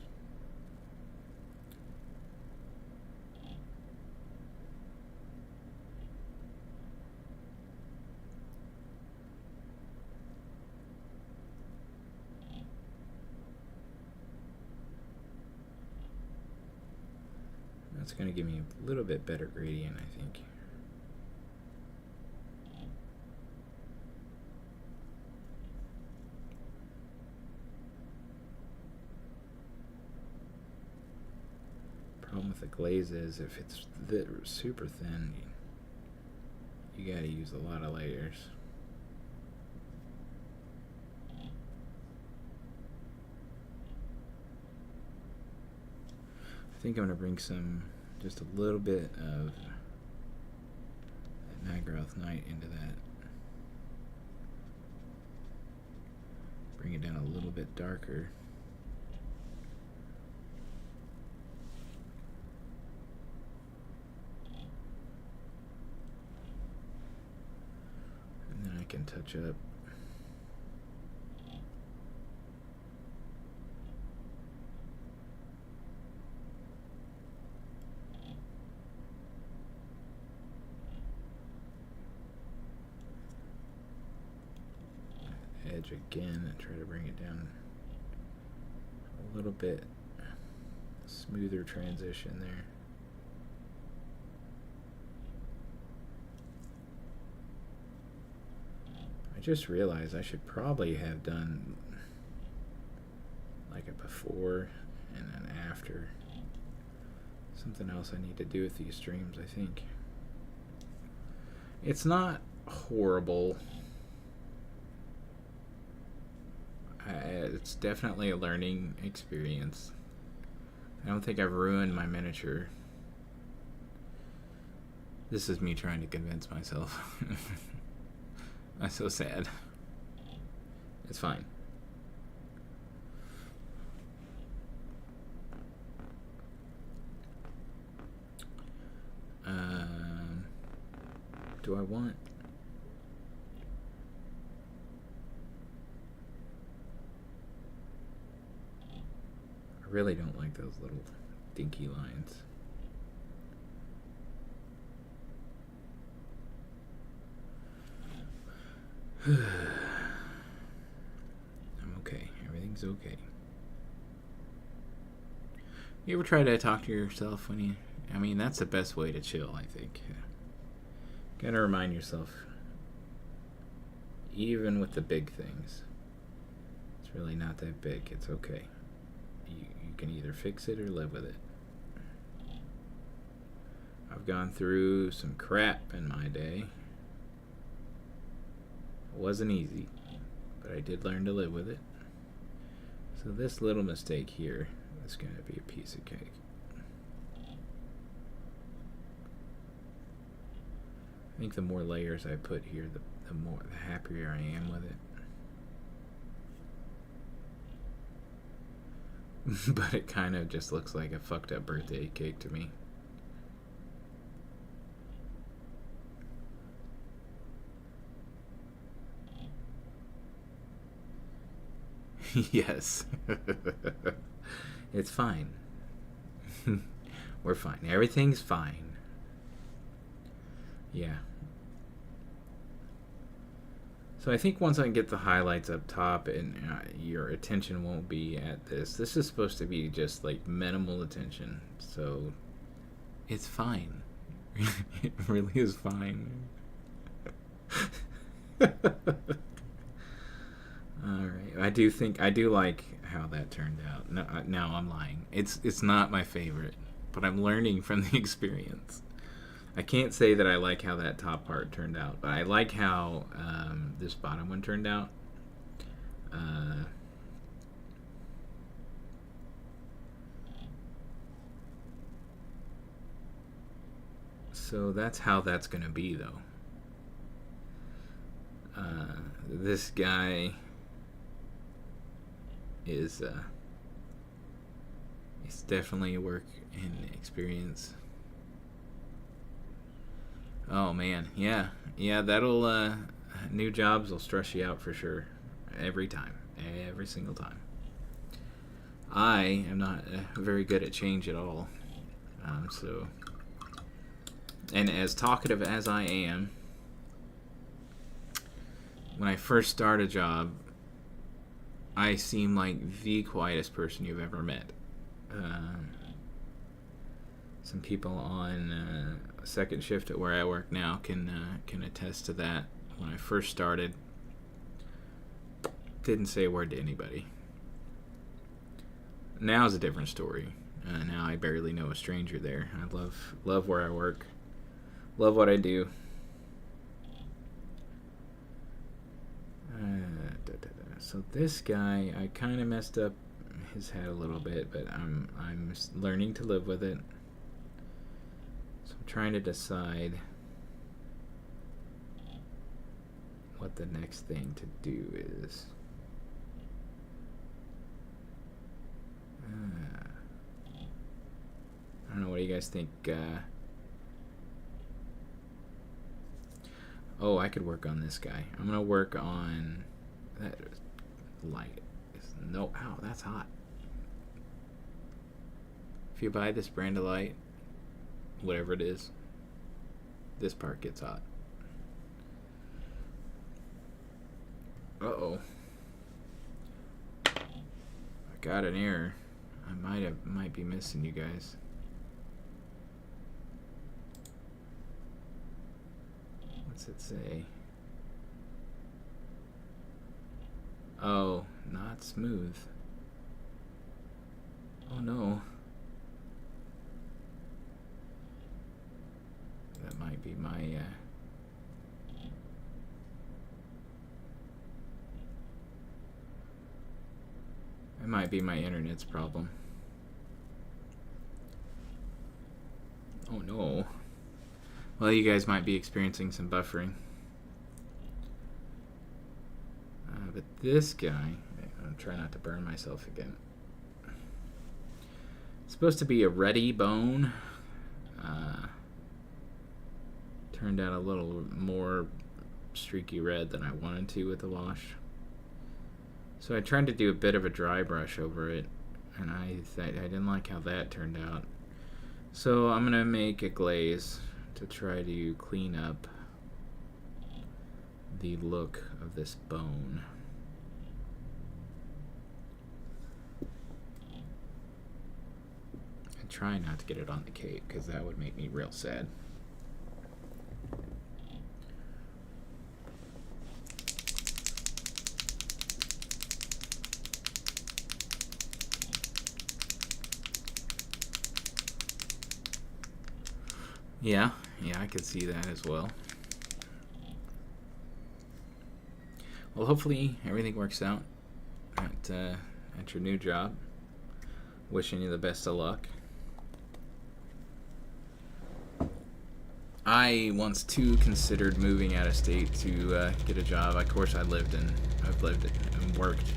That's going to give me a little bit better gradient, I think. Problem with the glaze is if it's super thin, you got to use a lot of layers. I think I'm going to bring just a little bit of that Nightgrowth Night into that. Bring it down a little bit darker. And then I can touch up. Edge again and try to bring it down a little bit smoother transition there. I just realized I should probably have done like a before and an after. Something else I need to do with these streams, I think. It's not horrible. It's definitely a learning experience. I don't think I've ruined my miniature. This is me trying to convince myself. I'm so sad. It's fine. Do I want... I really don't like those little dinky lines. I'm okay. Everything's okay. You ever try to talk to yourself when you... I mean, that's the best way to chill, I think. Gotta remind yourself, even with the big things, it's really not that big. It's okay. You can either fix it or live with it. I've gone through some crap in my day. It wasn't easy, but I did learn to live with it. So this little mistake here is going to be a piece of cake. I think the more layers I put here, the happier I am with it. But it kind of just looks like a fucked up birthday cake to me. Yes. It's fine. We're fine. Everything's fine. Yeah. So I think once I get the highlights up top and your attention won't be at this. This is supposed to be just like minimal attention. So it's fine. It really is fine. Alright. I do like how that turned out. No, now I'm lying. It's not my favorite, but I'm learning from the experience. I can't say that I like how that top part turned out, but I like how this bottom one turned out. So that's how that's going to be, though. This guy is it's definitely a work in experience. Oh man, yeah, that'll new jobs will stress you out for sure, every single time. I am not very good at change at all, so, and as talkative as I am, when I first start a job, I seem like the quietest person you've ever met. Some people on second shift at where I work now can attest to that. When I first started, didn't say a word to anybody. Now is a different story. Now I barely know a stranger there. I love where I work, love what I do. So this guy, I kind of messed up his head a little bit, but I'm learning to live with it. So I'm trying to decide what the next thing to do is. I don't know, what do you guys think? Oh, I could work on this guy. I'm gonna work on that light. No, ow, that's hot. If you buy this brand of light, whatever it is, this part gets hot. Uh-oh. I got an error. I might be missing you guys. What's it say? Oh, not smooth. Oh no. That might be my that might be my internet's problem. Oh no. Well, you guys might be experiencing some buffering. But this guy, I'm trying not to burn myself again. It's supposed to be a reddy bone. Turned out a little more streaky red than I wanted to with the wash. So I tried to do a bit of a dry brush over it, and I didn't like how that turned out. So I'm gonna make a glaze to try to clean up the look of this bone. And try not to get it on the cape, because that would make me real sad. Yeah, I could see that as well. Well, hopefully everything works out at your new job. Wishing you the best of luck. I once too considered moving out of state to get a job. Of course, I've lived and worked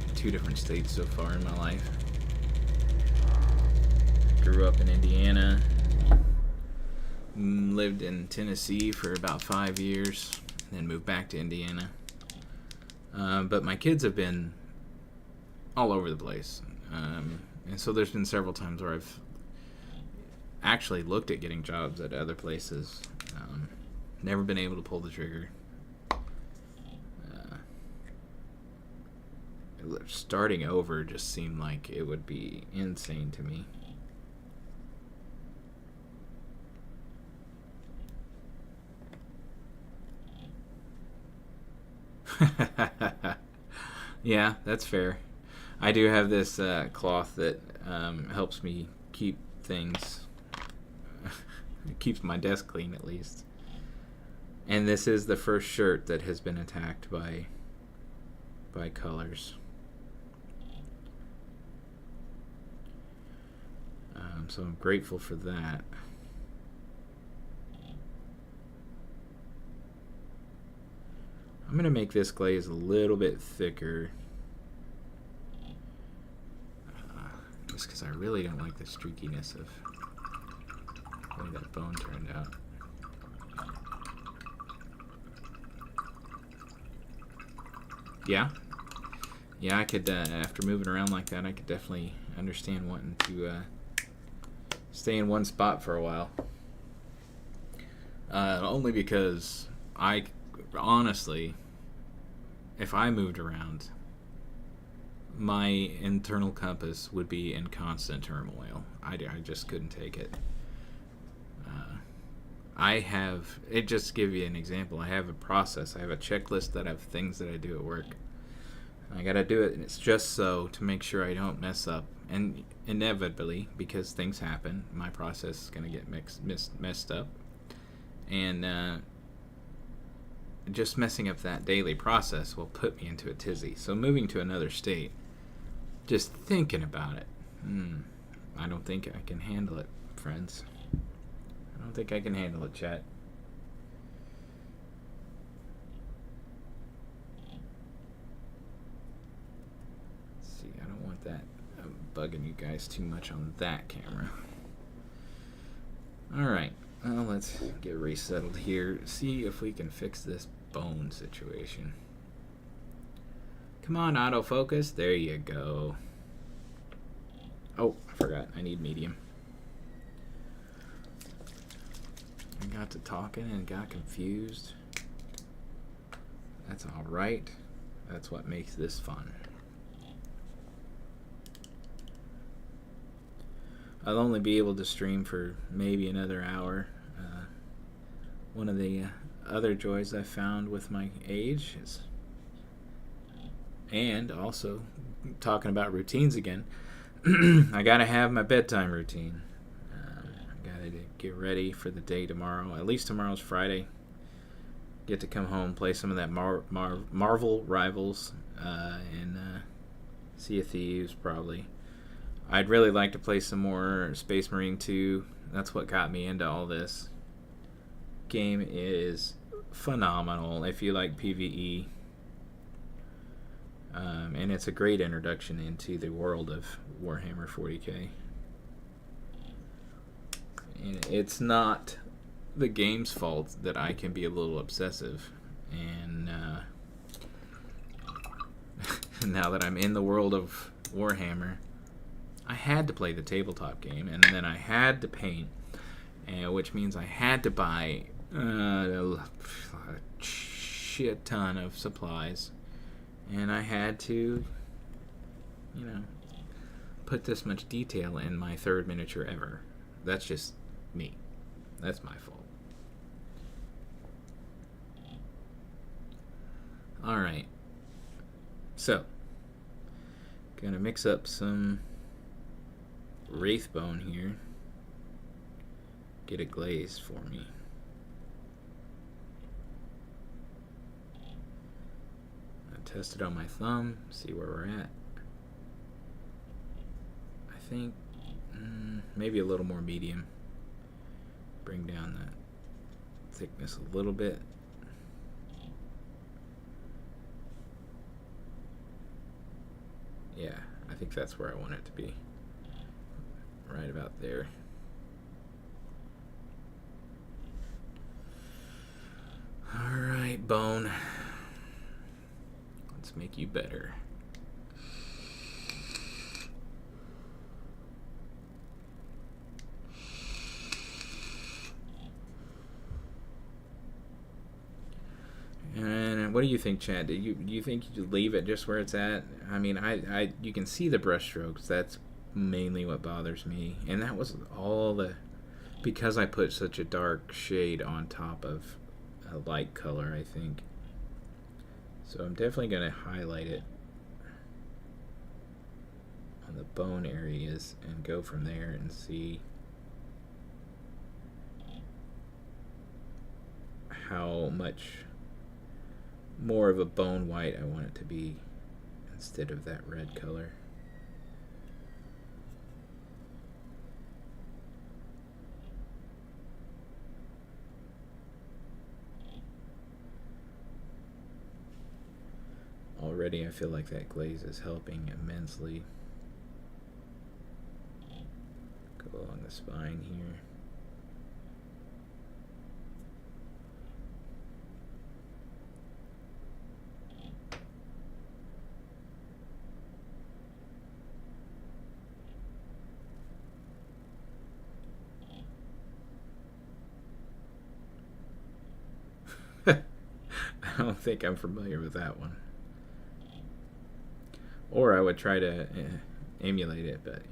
in 2 different states so far in my life. Grew up in Indiana. Lived in Tennessee for about 5 years, and then moved back to Indiana. But my kids have been all over the place. And so there's been several times where I've actually looked at getting jobs at other places. Never been able to pull the trigger. Starting over just seemed like it would be insane to me. Yeah, that's fair. I do have this cloth that helps me keep things, it keeps my desk clean at least. And this is the first shirt that has been attacked by colors. So I'm grateful for that. I'm going to make this glaze a little bit thicker. Just because I really don't like the streakiness of the way that bone turned out. Yeah, I could, after moving around like that, I could definitely understand wanting to stay in one spot for a while. Only because honestly, if I moved around, my internal compass would be in constant turmoil. I just couldn't take it. Just to give you an example, I have a process. I have a checklist that have things that I do at work. I gotta do it, and it's just so to make sure I don't mess up. And inevitably, because things happen, my process is gonna get messed up. And just messing up that daily process will put me into a tizzy. So moving to another state, just thinking about it, I don't think I can handle it, friends. I don't think I can handle it, chat. Let's see, I don't want that bugging you guys too much on that camera. Alright, well, let's get resettled here. See if we can fix this bone situation. Come on, autofocus. There you go. Oh, I forgot. I need medium. I got to talking and got confused. That's alright. That's what makes this fun. I'll only be able to stream for maybe another hour. One of the other joys I found with my age is, and also talking about routines again, I gotta have my bedtime routine. I gotta get ready for the day tomorrow. At least tomorrow's Friday. Get to come home, play some of that Marvel Rivals, and Sea of Thieves probably. I'd really like to play some more Space Marine 2. That's what got me into all this. Game is phenomenal if you like PvE. And it's a great introduction into the world of Warhammer 40K. And it's not the game's fault that I can be a little obsessive. And now that I'm in the world of Warhammer, I had to play the tabletop game, and then I had to paint, which means I had to buy a shit ton of supplies, and I had to, put this much detail in my third miniature ever. That's just me. That's my fault. Alright. So, gonna mix up some Wraithbone here. Get it glazed for me. I'll test it on my thumb, see where we're at. I think maybe a little more medium. Bring down that thickness a little bit. Yeah, I think that's where I want it to be. Right about there. Alright, Bone. Let's make you better. And what do you think, Chad? Do you think you should leave it just where it's at? I mean, you can see the brush strokes. That's mainly what bothers me. And that was all because I put such a dark shade on top of a light color, I think. So I'm definitely going to highlight it on the bone areas and go from there and see how much more of a bone white I want it to be instead of that red color. Already I feel like that glaze is helping immensely. Go along the spine here. I don't think I'm familiar with that one. Or I would try to emulate it, but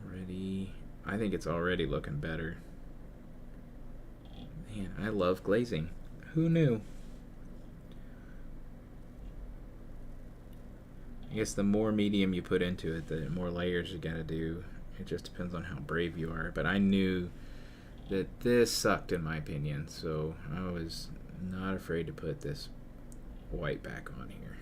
already, I think it's already looking better. Man, I love glazing. Who knew? I guess the more medium you put into it, the more layers you gotta do. It just depends on how brave you are. But I knew that this sucked, in my opinion, so I was not afraid to put this white back on here.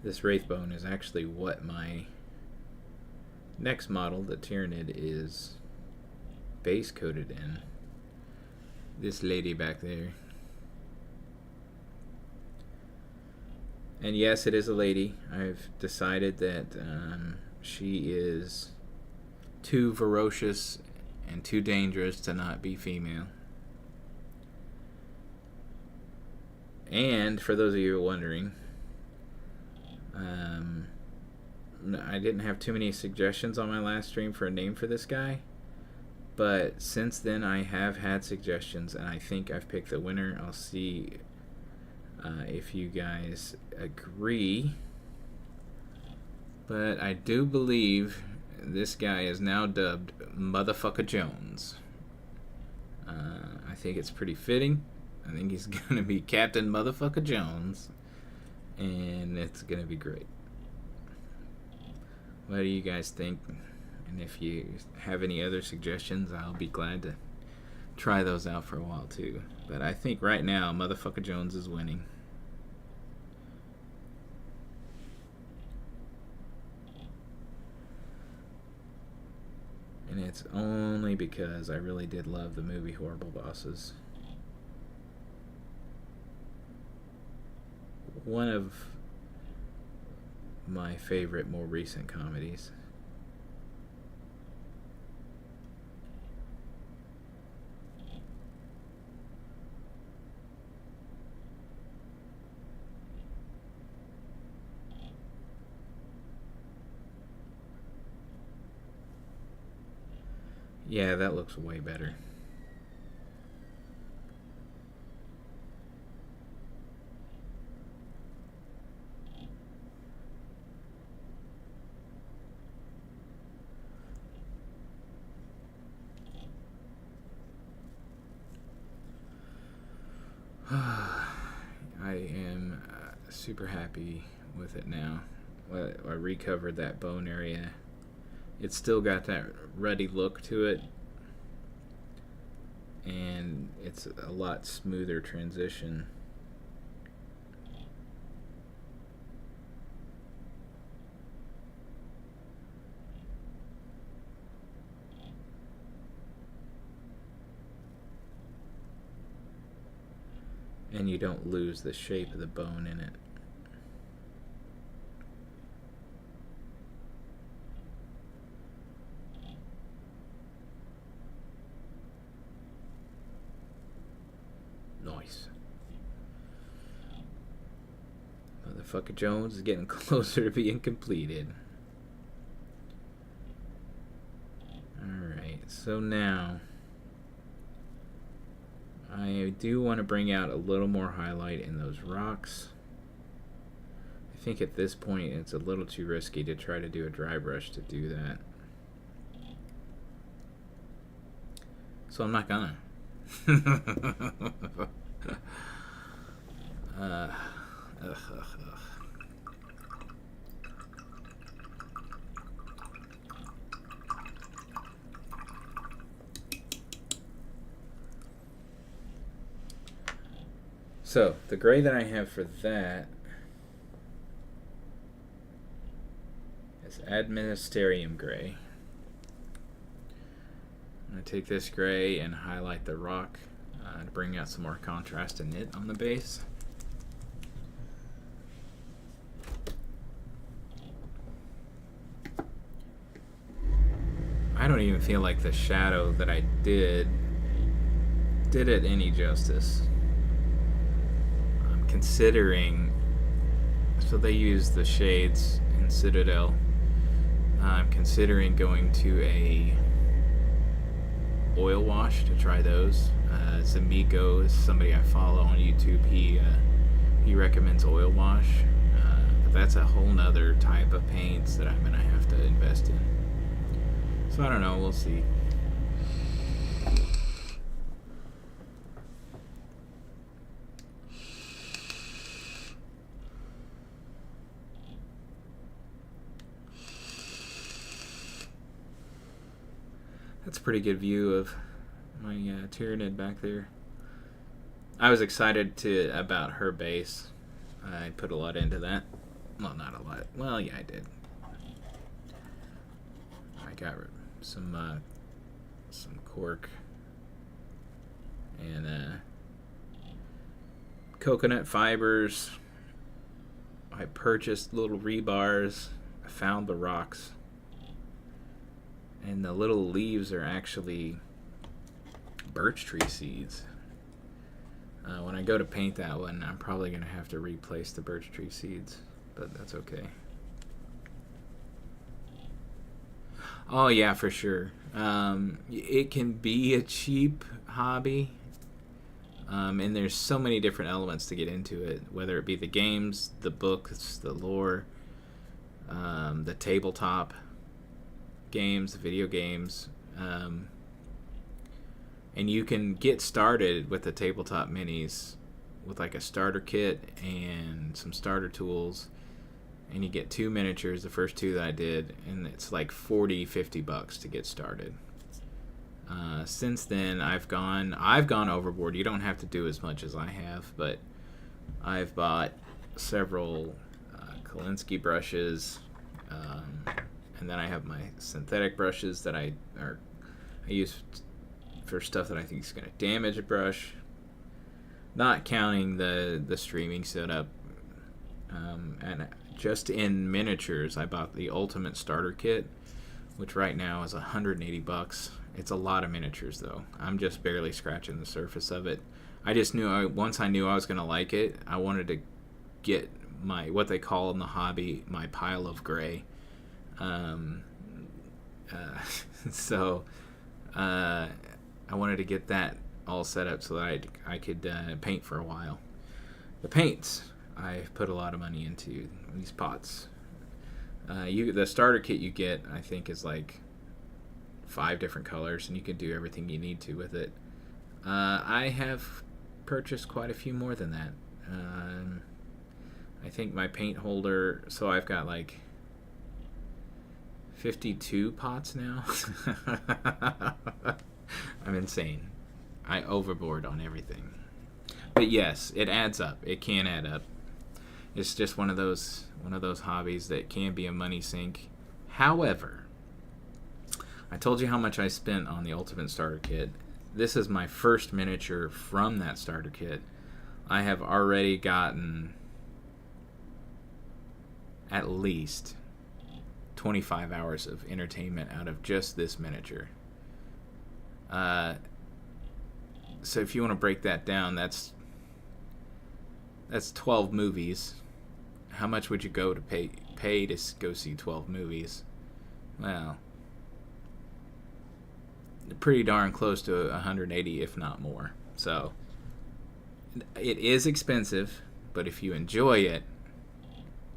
This Wraithbone is actually what my next model, the Tyranid, is base coated in. This lady back there. And yes, it is a lady. I've decided that she is too ferocious and too dangerous to not be female. And for those of you wondering, I didn't have too many suggestions on my last stream for a name for this guy. But since then, I have had suggestions, and I think I've picked the winner. I'll see if you guys agree. But I do believe this guy is now dubbed Motherfucker Jones. I think it's pretty fitting. I think he's going to be Captain Motherfucker Jones. And it's going to be great. What do you guys think? And if you have any other suggestions, I'll be glad to try those out for a while too. But I think right now, Motherfucker Jones is winning. And it's only because I really did love the movie Horrible Bosses. One of my favorite more recent comedies. Yeah, that looks way better. I am super happy with it now. I recovered that bone area. It's still got that ruddy look to it, and it's a lot smoother transition. And you don't lose the shape of the bone in it. Nice. Motherfucker Jones is getting closer to being completed. Alright, so now I do want to bring out a little more highlight in those rocks. I think at this point it's a little too risky to try to do a dry brush to do that. So I'm not gonna. So, the gray that I have for that is Administerium Gray. I'm going to take this gray and highlight the rock to bring out some more contrast in it on the base. I don't even feel like the shadow that I did it any justice. I'm considering, so they use the shades in Citadel. I'm considering going to a oil wash to try those. Zamiko is somebody I follow on YouTube. He recommends oil wash, but that's a whole nother type of paints that I'm gonna have to invest in. So I don't know, we'll see. That's a pretty good view of my Tyranid back there. I was excited about her base. I put a lot into that. Well, not a lot. Well, yeah, I did. I got some cork and coconut fibers. I purchased little rebars. I found the rocks. And the little leaves are actually birch tree seeds. When I go to paint that one, I'm probably going to have to replace the birch tree seeds, but that's okay. Oh yeah, for sure. It can be a cheap hobby, and there's so many different elements to get into it, whether it be the games, the books, the lore, the tabletop games, video games, and you can get started with the tabletop minis with like a starter kit and some starter tools, and you get 2 miniatures, the first 2 that I did, and it's like $40-50 to get started. Since then, I've gone overboard. You don't have to do as much as I have, but I've bought several Kolinsky brushes, and then I have my synthetic brushes that I use for stuff that I think is going to damage a brush, not counting the streaming setup. And just in miniatures, I bought the Ultimate Starter Kit, which right now is $180. It's a lot of miniatures, though. I'm just barely scratching the surface of it. I just knew once I knew I was going to like it, I wanted to get what they call in the hobby my pile of gray. So I wanted to get that all set up so that I could paint for a while. The paints, I put a lot of money into these pots. The starter kit you get, I think, is like 5 different colors, and you can do everything you need to with it. I have purchased quite a few more than that. I think my paint holder, so I've got like 52 pots now. I'm insane. I overboard on everything. But yes, it adds up. It can add up. It's just one of those hobbies that can be a money sink. However, I told you how much I spent on the Ultimate Starter Kit. This is my first miniature from that starter kit. I have already gotten at least 25 hours of entertainment out of just this miniature. So if you want to break that down, that's 12 movies. How much would you go to pay to go see 12 movies? Well, pretty darn close to 180, if not more. So it is expensive, but if you enjoy it,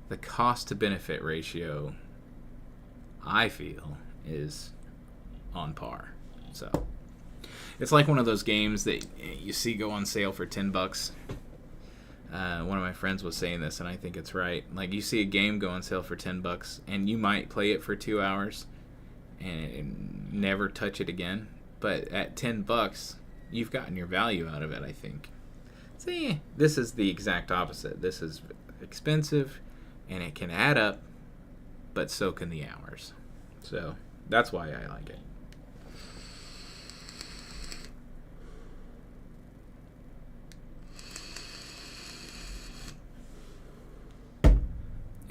the cost to benefit ratio, I feel, is on par. So it's like one of those games that you see go on sale for $10. One of my friends was saying this, and I think it's right. Like, you see a game go on sale for $10, and you might play it for 2 hours and never touch it again. But at $10, you've gotten your value out of it, I think. See, this is the exact opposite. This is expensive, and it can add up, but so can the hours. So that's why I like it.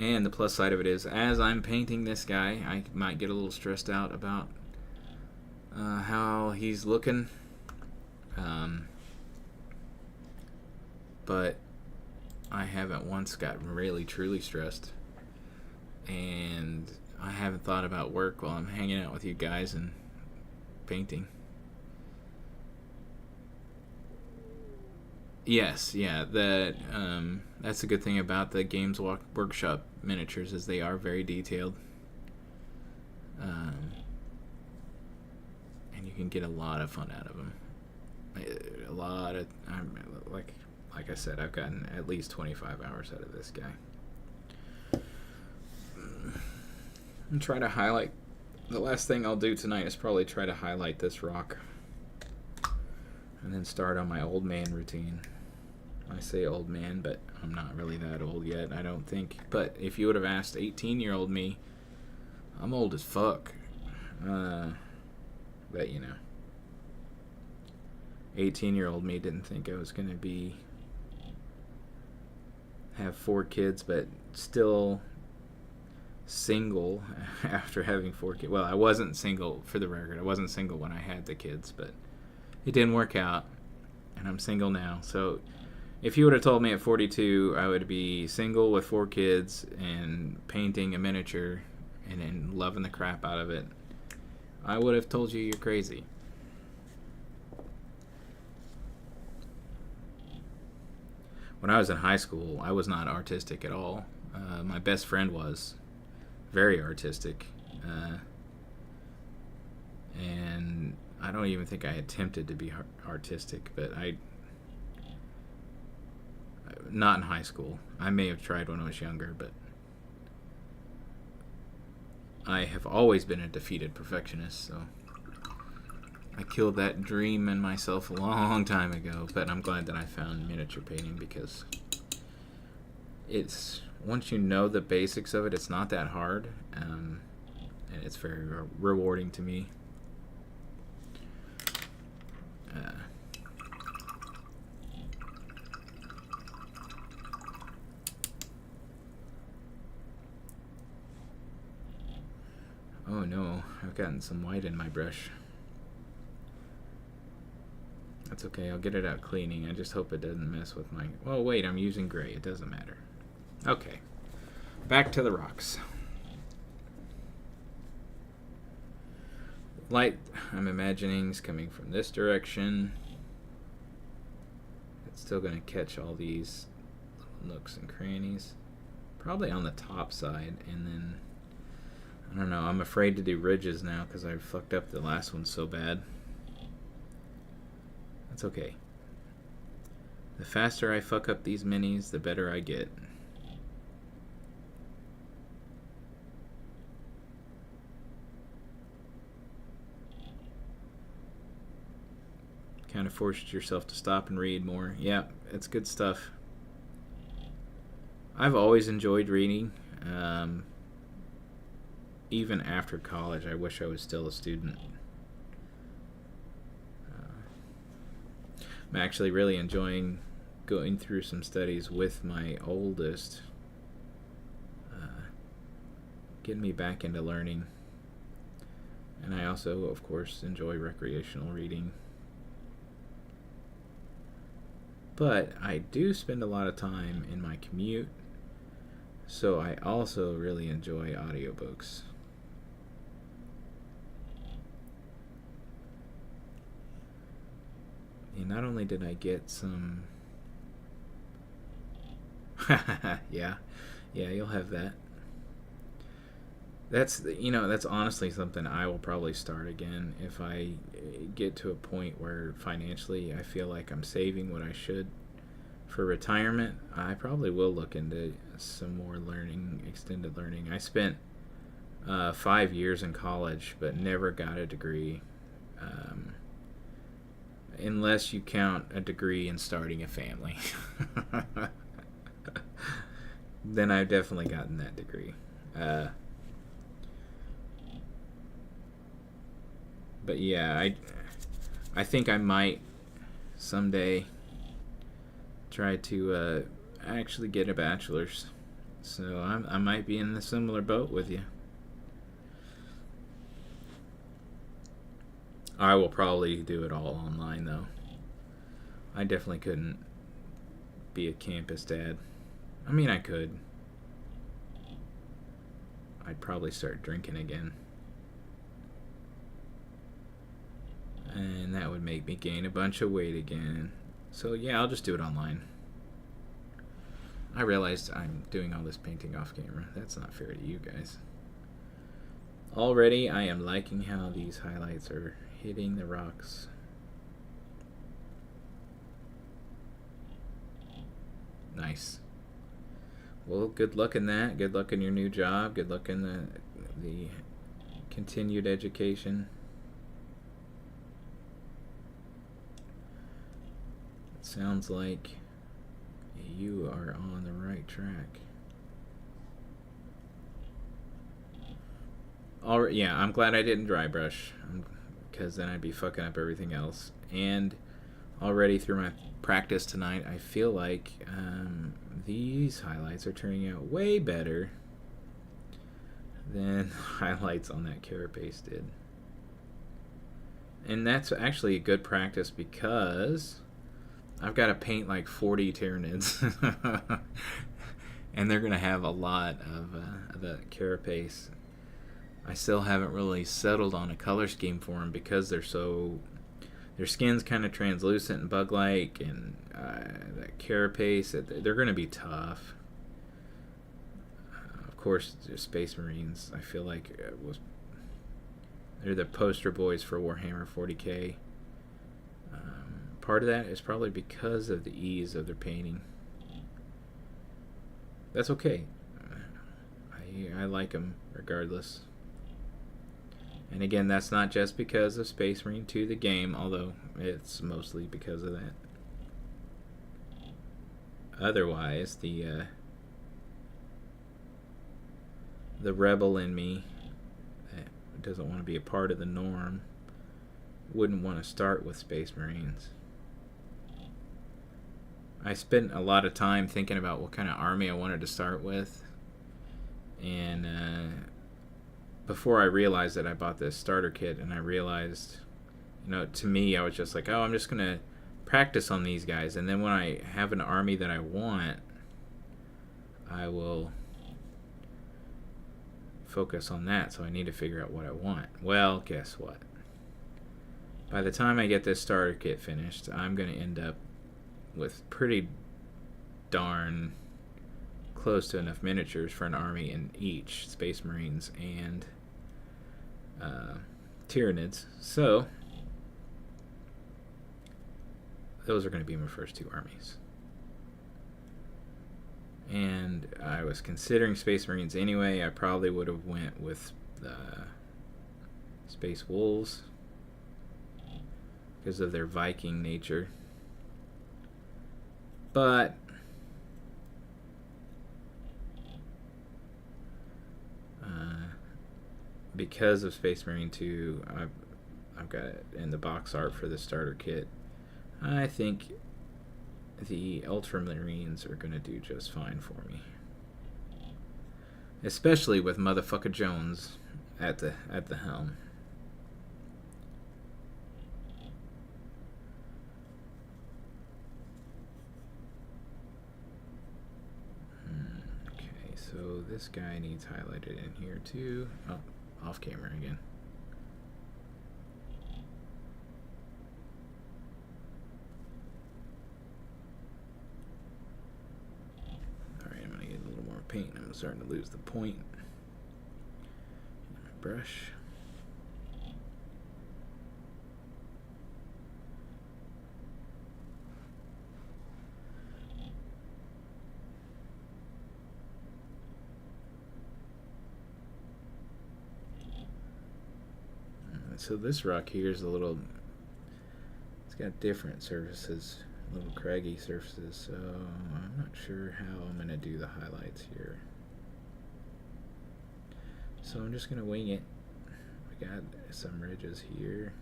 And the plus side of it is, as I'm painting this guy, I might get a little stressed out about how he's looking. But I haven't once gotten really, truly stressed. And I haven't thought about work while I'm hanging out with you guys and painting. Yes, yeah, that's a good thing about the Games Workshop miniatures, is they are very detailed, and you can get a lot of fun out of them. Like I said, I've gotten at least 25 hours out of this guy. And try to highlight. The last thing I'll do tonight is probably try to highlight this rock, and then start on my old man routine. I say old man, but I'm not really that old yet, I don't think. But if you would have asked 18-year-old me, I'm old as fuck. But, you know, 18-year-old me didn't think I was going to have 4 kids, but still single after having 4 kids. Well, I wasn't single, for the record. I wasn't single when I had the kids, but it didn't work out, and I'm single now. So if you would have told me at 42 I would be single with 4 kids and painting a miniature and then loving the crap out of it, I would have told you you're crazy. When I was in high school, I was not artistic at all. My best friend was very artistic. And I don't even think I attempted to be artistic, but not in high school. I may have tried when I was younger, but I have always been a defeated perfectionist, so I killed that dream in myself a long time ago. But I'm glad that I found miniature painting, because it's, once you know the basics of it, it's not that hard, and it's very rewarding to me. Oh no, I've gotten some white in my brush. That's okay, I'll get it out cleaning. I just hope it doesn't mess with my... Well, wait, I'm using gray. It doesn't matter. Okay, back to the rocks. Light, I'm imagining, is coming from this direction. It's still going to catch all these nooks and crannies. Probably on the top side, and then... I don't know, I'm afraid to do ridges now because I fucked up the last one so bad. That's okay. The faster I fuck up these minis, the better I get. Kind of forced yourself to stop and read more. Yeah, it's good stuff. I've always enjoyed reading. Even after college, I wish I was still a student. I'm actually really enjoying going through some studies with my oldest, getting me back into learning. And I also, of course, enjoy recreational reading. But I do spend a lot of time in my commute, so I also really enjoy audiobooks. And not only did I get some... yeah, you'll have that. That's honestly something I will probably start again if I get to a point where financially I feel like I'm saving what I should for retirement. I probably will look into some more learning, extended learning. I spent 5 years in college but never got a degree, unless you count a degree in starting a family. Then I've definitely gotten that degree. But yeah, I think I might someday try to actually get a bachelor's. So I might be in a similar boat with you. I will probably do it all online, though. I definitely couldn't be a campus dad. I mean, I could. I'd probably start drinking again. And that would make me gain a bunch of weight again. So yeah, I'll just do it online. I realized I'm doing all this painting off camera. That's not fair to you guys. Already, I am liking how these highlights are hitting the rocks. Nice. Well, good luck in that. Good luck in your new job. Good luck in the continued education. It sounds like you are on the right track. Yeah, I'm glad I didn't dry brush, because then I'd be fucking up everything else. And already through my practice tonight, I feel like these highlights are turning out way better than highlights on that carapace did. And that's actually a good practice, because I've got to paint like 40 Tyranids. And they're going to have a lot of the carapace. I still haven't really settled on a color scheme for them because they're so... Their skin's kind of translucent and bug-like, and that carapace, they're going to be tough. Of course, Space Marines, I feel like they're the poster boys for Warhammer 40K. Part of that is probably because of the ease of their painting. That's okay. I like them regardless. And again, that's not just because of Space Marine 2, the game, although it's mostly because of that. Otherwise, the rebel in me that doesn't want to be a part of the norm wouldn't want to start with Space Marines. I spent a lot of time thinking about what kind of army I wanted to start with, and before I realized that, I bought this starter kit, and I realized, to me, I was just like, oh, I'm just going to practice on these guys, and then when I have an army that I want, I will focus on that, so I need to figure out what I want. Well, guess what? By the time I get this starter kit finished, I'm going to end up with pretty darn close to enough miniatures for an army in each, Space Marines and Tyranids. So those are going to be my first two armies. And I was considering Space Marines anyway. I probably would have went with Space Wolves because of their Viking nature. But because of Space Marine 2, I've got it in the box art for the starter kit. I think the Ultramarines are going to do just fine for me. Especially with motherfucker Jones at the helm. Okay, so this guy needs highlighted in here too. Oh, off camera again. Alright, I'm going to get a little more paint. I'm starting to lose the point. My brush. So this rock here is it's got different surfaces, little craggy surfaces, so I'm not sure how I'm going to do the highlights here. So I'm just going to wing it. We got some ridges here.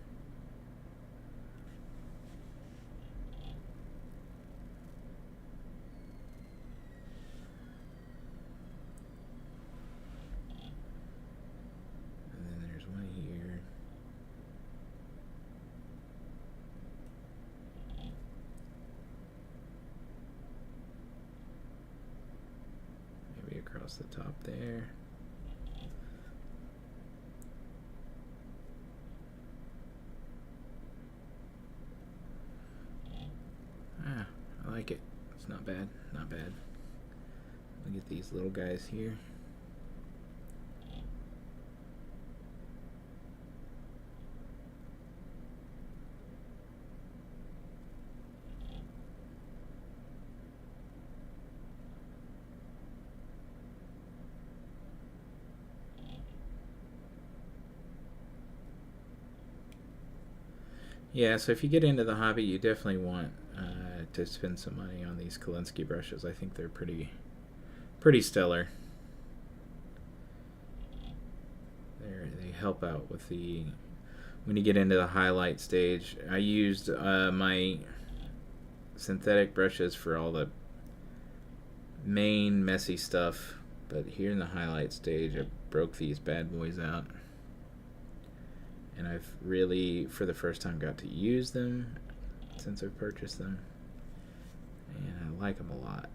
Across the top there. I like it. It's not bad. Not bad. Look at these little guys here. Yeah, so if you get into the hobby, you definitely want to spend some money on these Kolinsky brushes. I think they're pretty stellar. They help out with when you get into the highlight stage. I used my synthetic brushes for all the main messy stuff, but here in the highlight stage, I broke these bad boys out. And I've really, for the first time, got to use them since I've purchased them. And I like them a lot.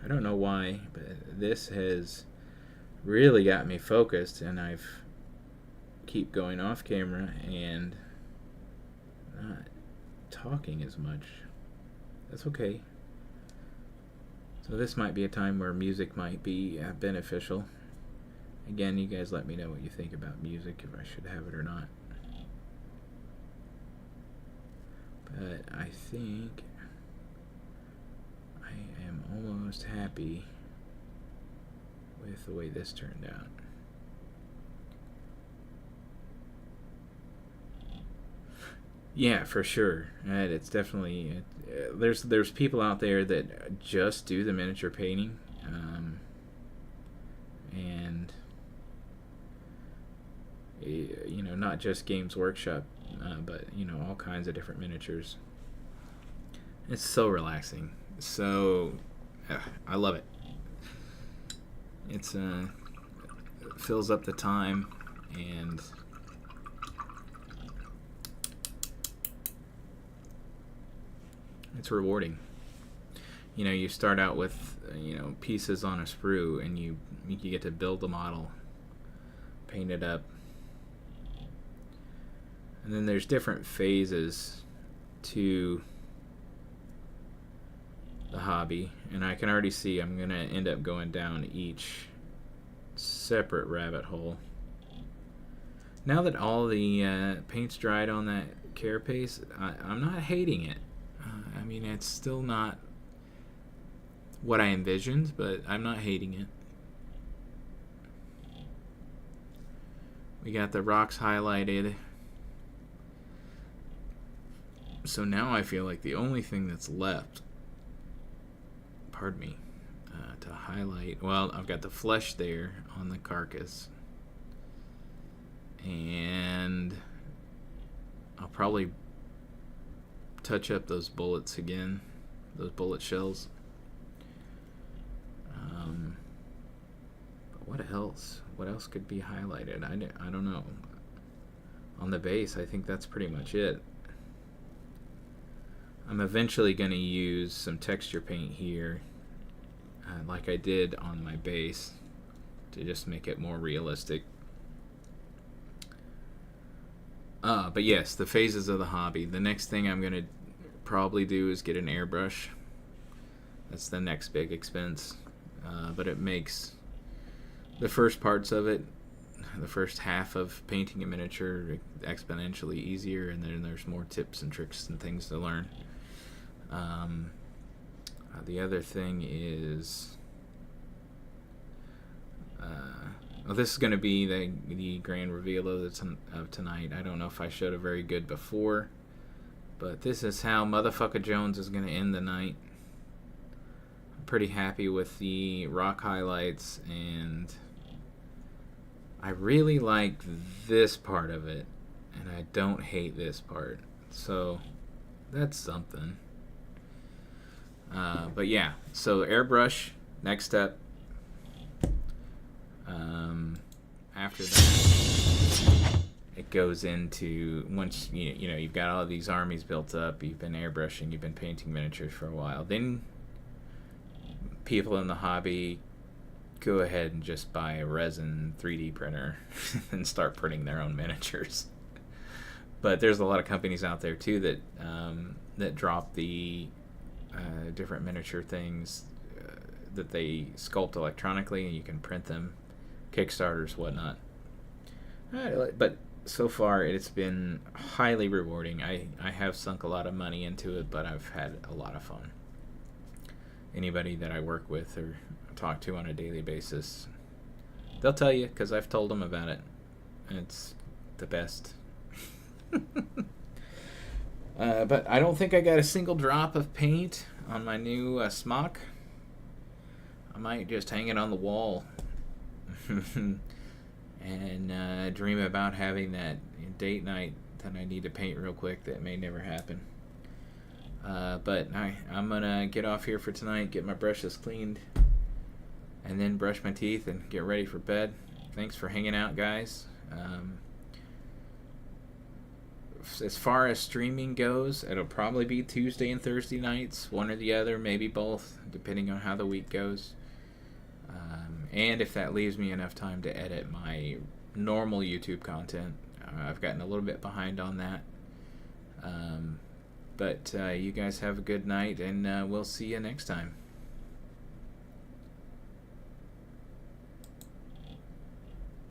I don't know why, but this has really got me focused, and I've keep going off camera and not talking as much. That's okay. So this might be a time where music might be beneficial. Again, you guys let me know what you think about music, if I should have it or not. But I think I am almost happy with the way this turned out. Yeah, for sure. And it's definitely there's people out there that just do the miniature painting, and you know, not just Games Workshop, but you know, all kinds of different miniatures. It's so relaxing. So I love it. It's it fills up the time, and it's rewarding. You know, you start out with pieces on a sprue, and you get to build the model, paint it up, and then there's different phases to the hobby, and I can already see I'm gonna end up going down each separate rabbit hole. Now that all the paint's dried on that carapace, I'm not hating it. I mean, it's still not what I envisioned, but I'm not hating it. We got the rocks highlighted. So now I feel like the only thing that's left, pardon me, to highlight, well, I've got the flesh there on the carcass. And I'll probably touch up those bullets again, those bullet shells. But what else? What else could be highlighted? I don't know. On the base, I think that's pretty much it. I'm eventually going to use some texture paint here, like I did on my base, to just make it more realistic. But yes, the phases of the hobby. The next thing I'm going to probably do is get an airbrush. That's the next big expense. But it makes the first parts of it, the first half of painting a miniature, exponentially easier, and then there's more tips and tricks and things to learn. The other thing is, this is going to be the grand reveal of tonight. I don't know if I showed it very good before, but this is how Motherfucker Jones is going to end the night. I'm pretty happy with the rock highlights, and I really like this part of it, and I don't hate this part. So that's something. But yeah, so airbrush, next step. After that, it goes into, once you've got all of these armies built up, you've been airbrushing, you've been painting miniatures for a while, then people in the hobby go ahead and just buy a resin 3D printer and start printing their own miniatures. But there's a lot of companies out there too that drop the different miniature things that they sculpt electronically, and you can print them, Kickstarters, whatnot. But so far it's been highly rewarding. I have sunk a lot of money into it, but I've had a lot of fun. Anybody that I work with or talk to on a daily basis, they'll tell you, because I've told them about it. It's the best. But I don't think I got a single drop of paint on my new smock. I might just hang it on the wall and dream about having that date night that I need to paint real quick that may never happen. But I'm going to get off here for tonight, get my brushes cleaned, and then brush my teeth and get ready for bed. Thanks for hanging out, guys. as far as streaming goes, it'll probably be Tuesday and Thursday nights, one or the other, maybe both, depending on how the week goes. And if that leaves me enough time to edit my normal YouTube content. I've gotten a little bit behind on that. But you guys have a good night, and we'll see you next time.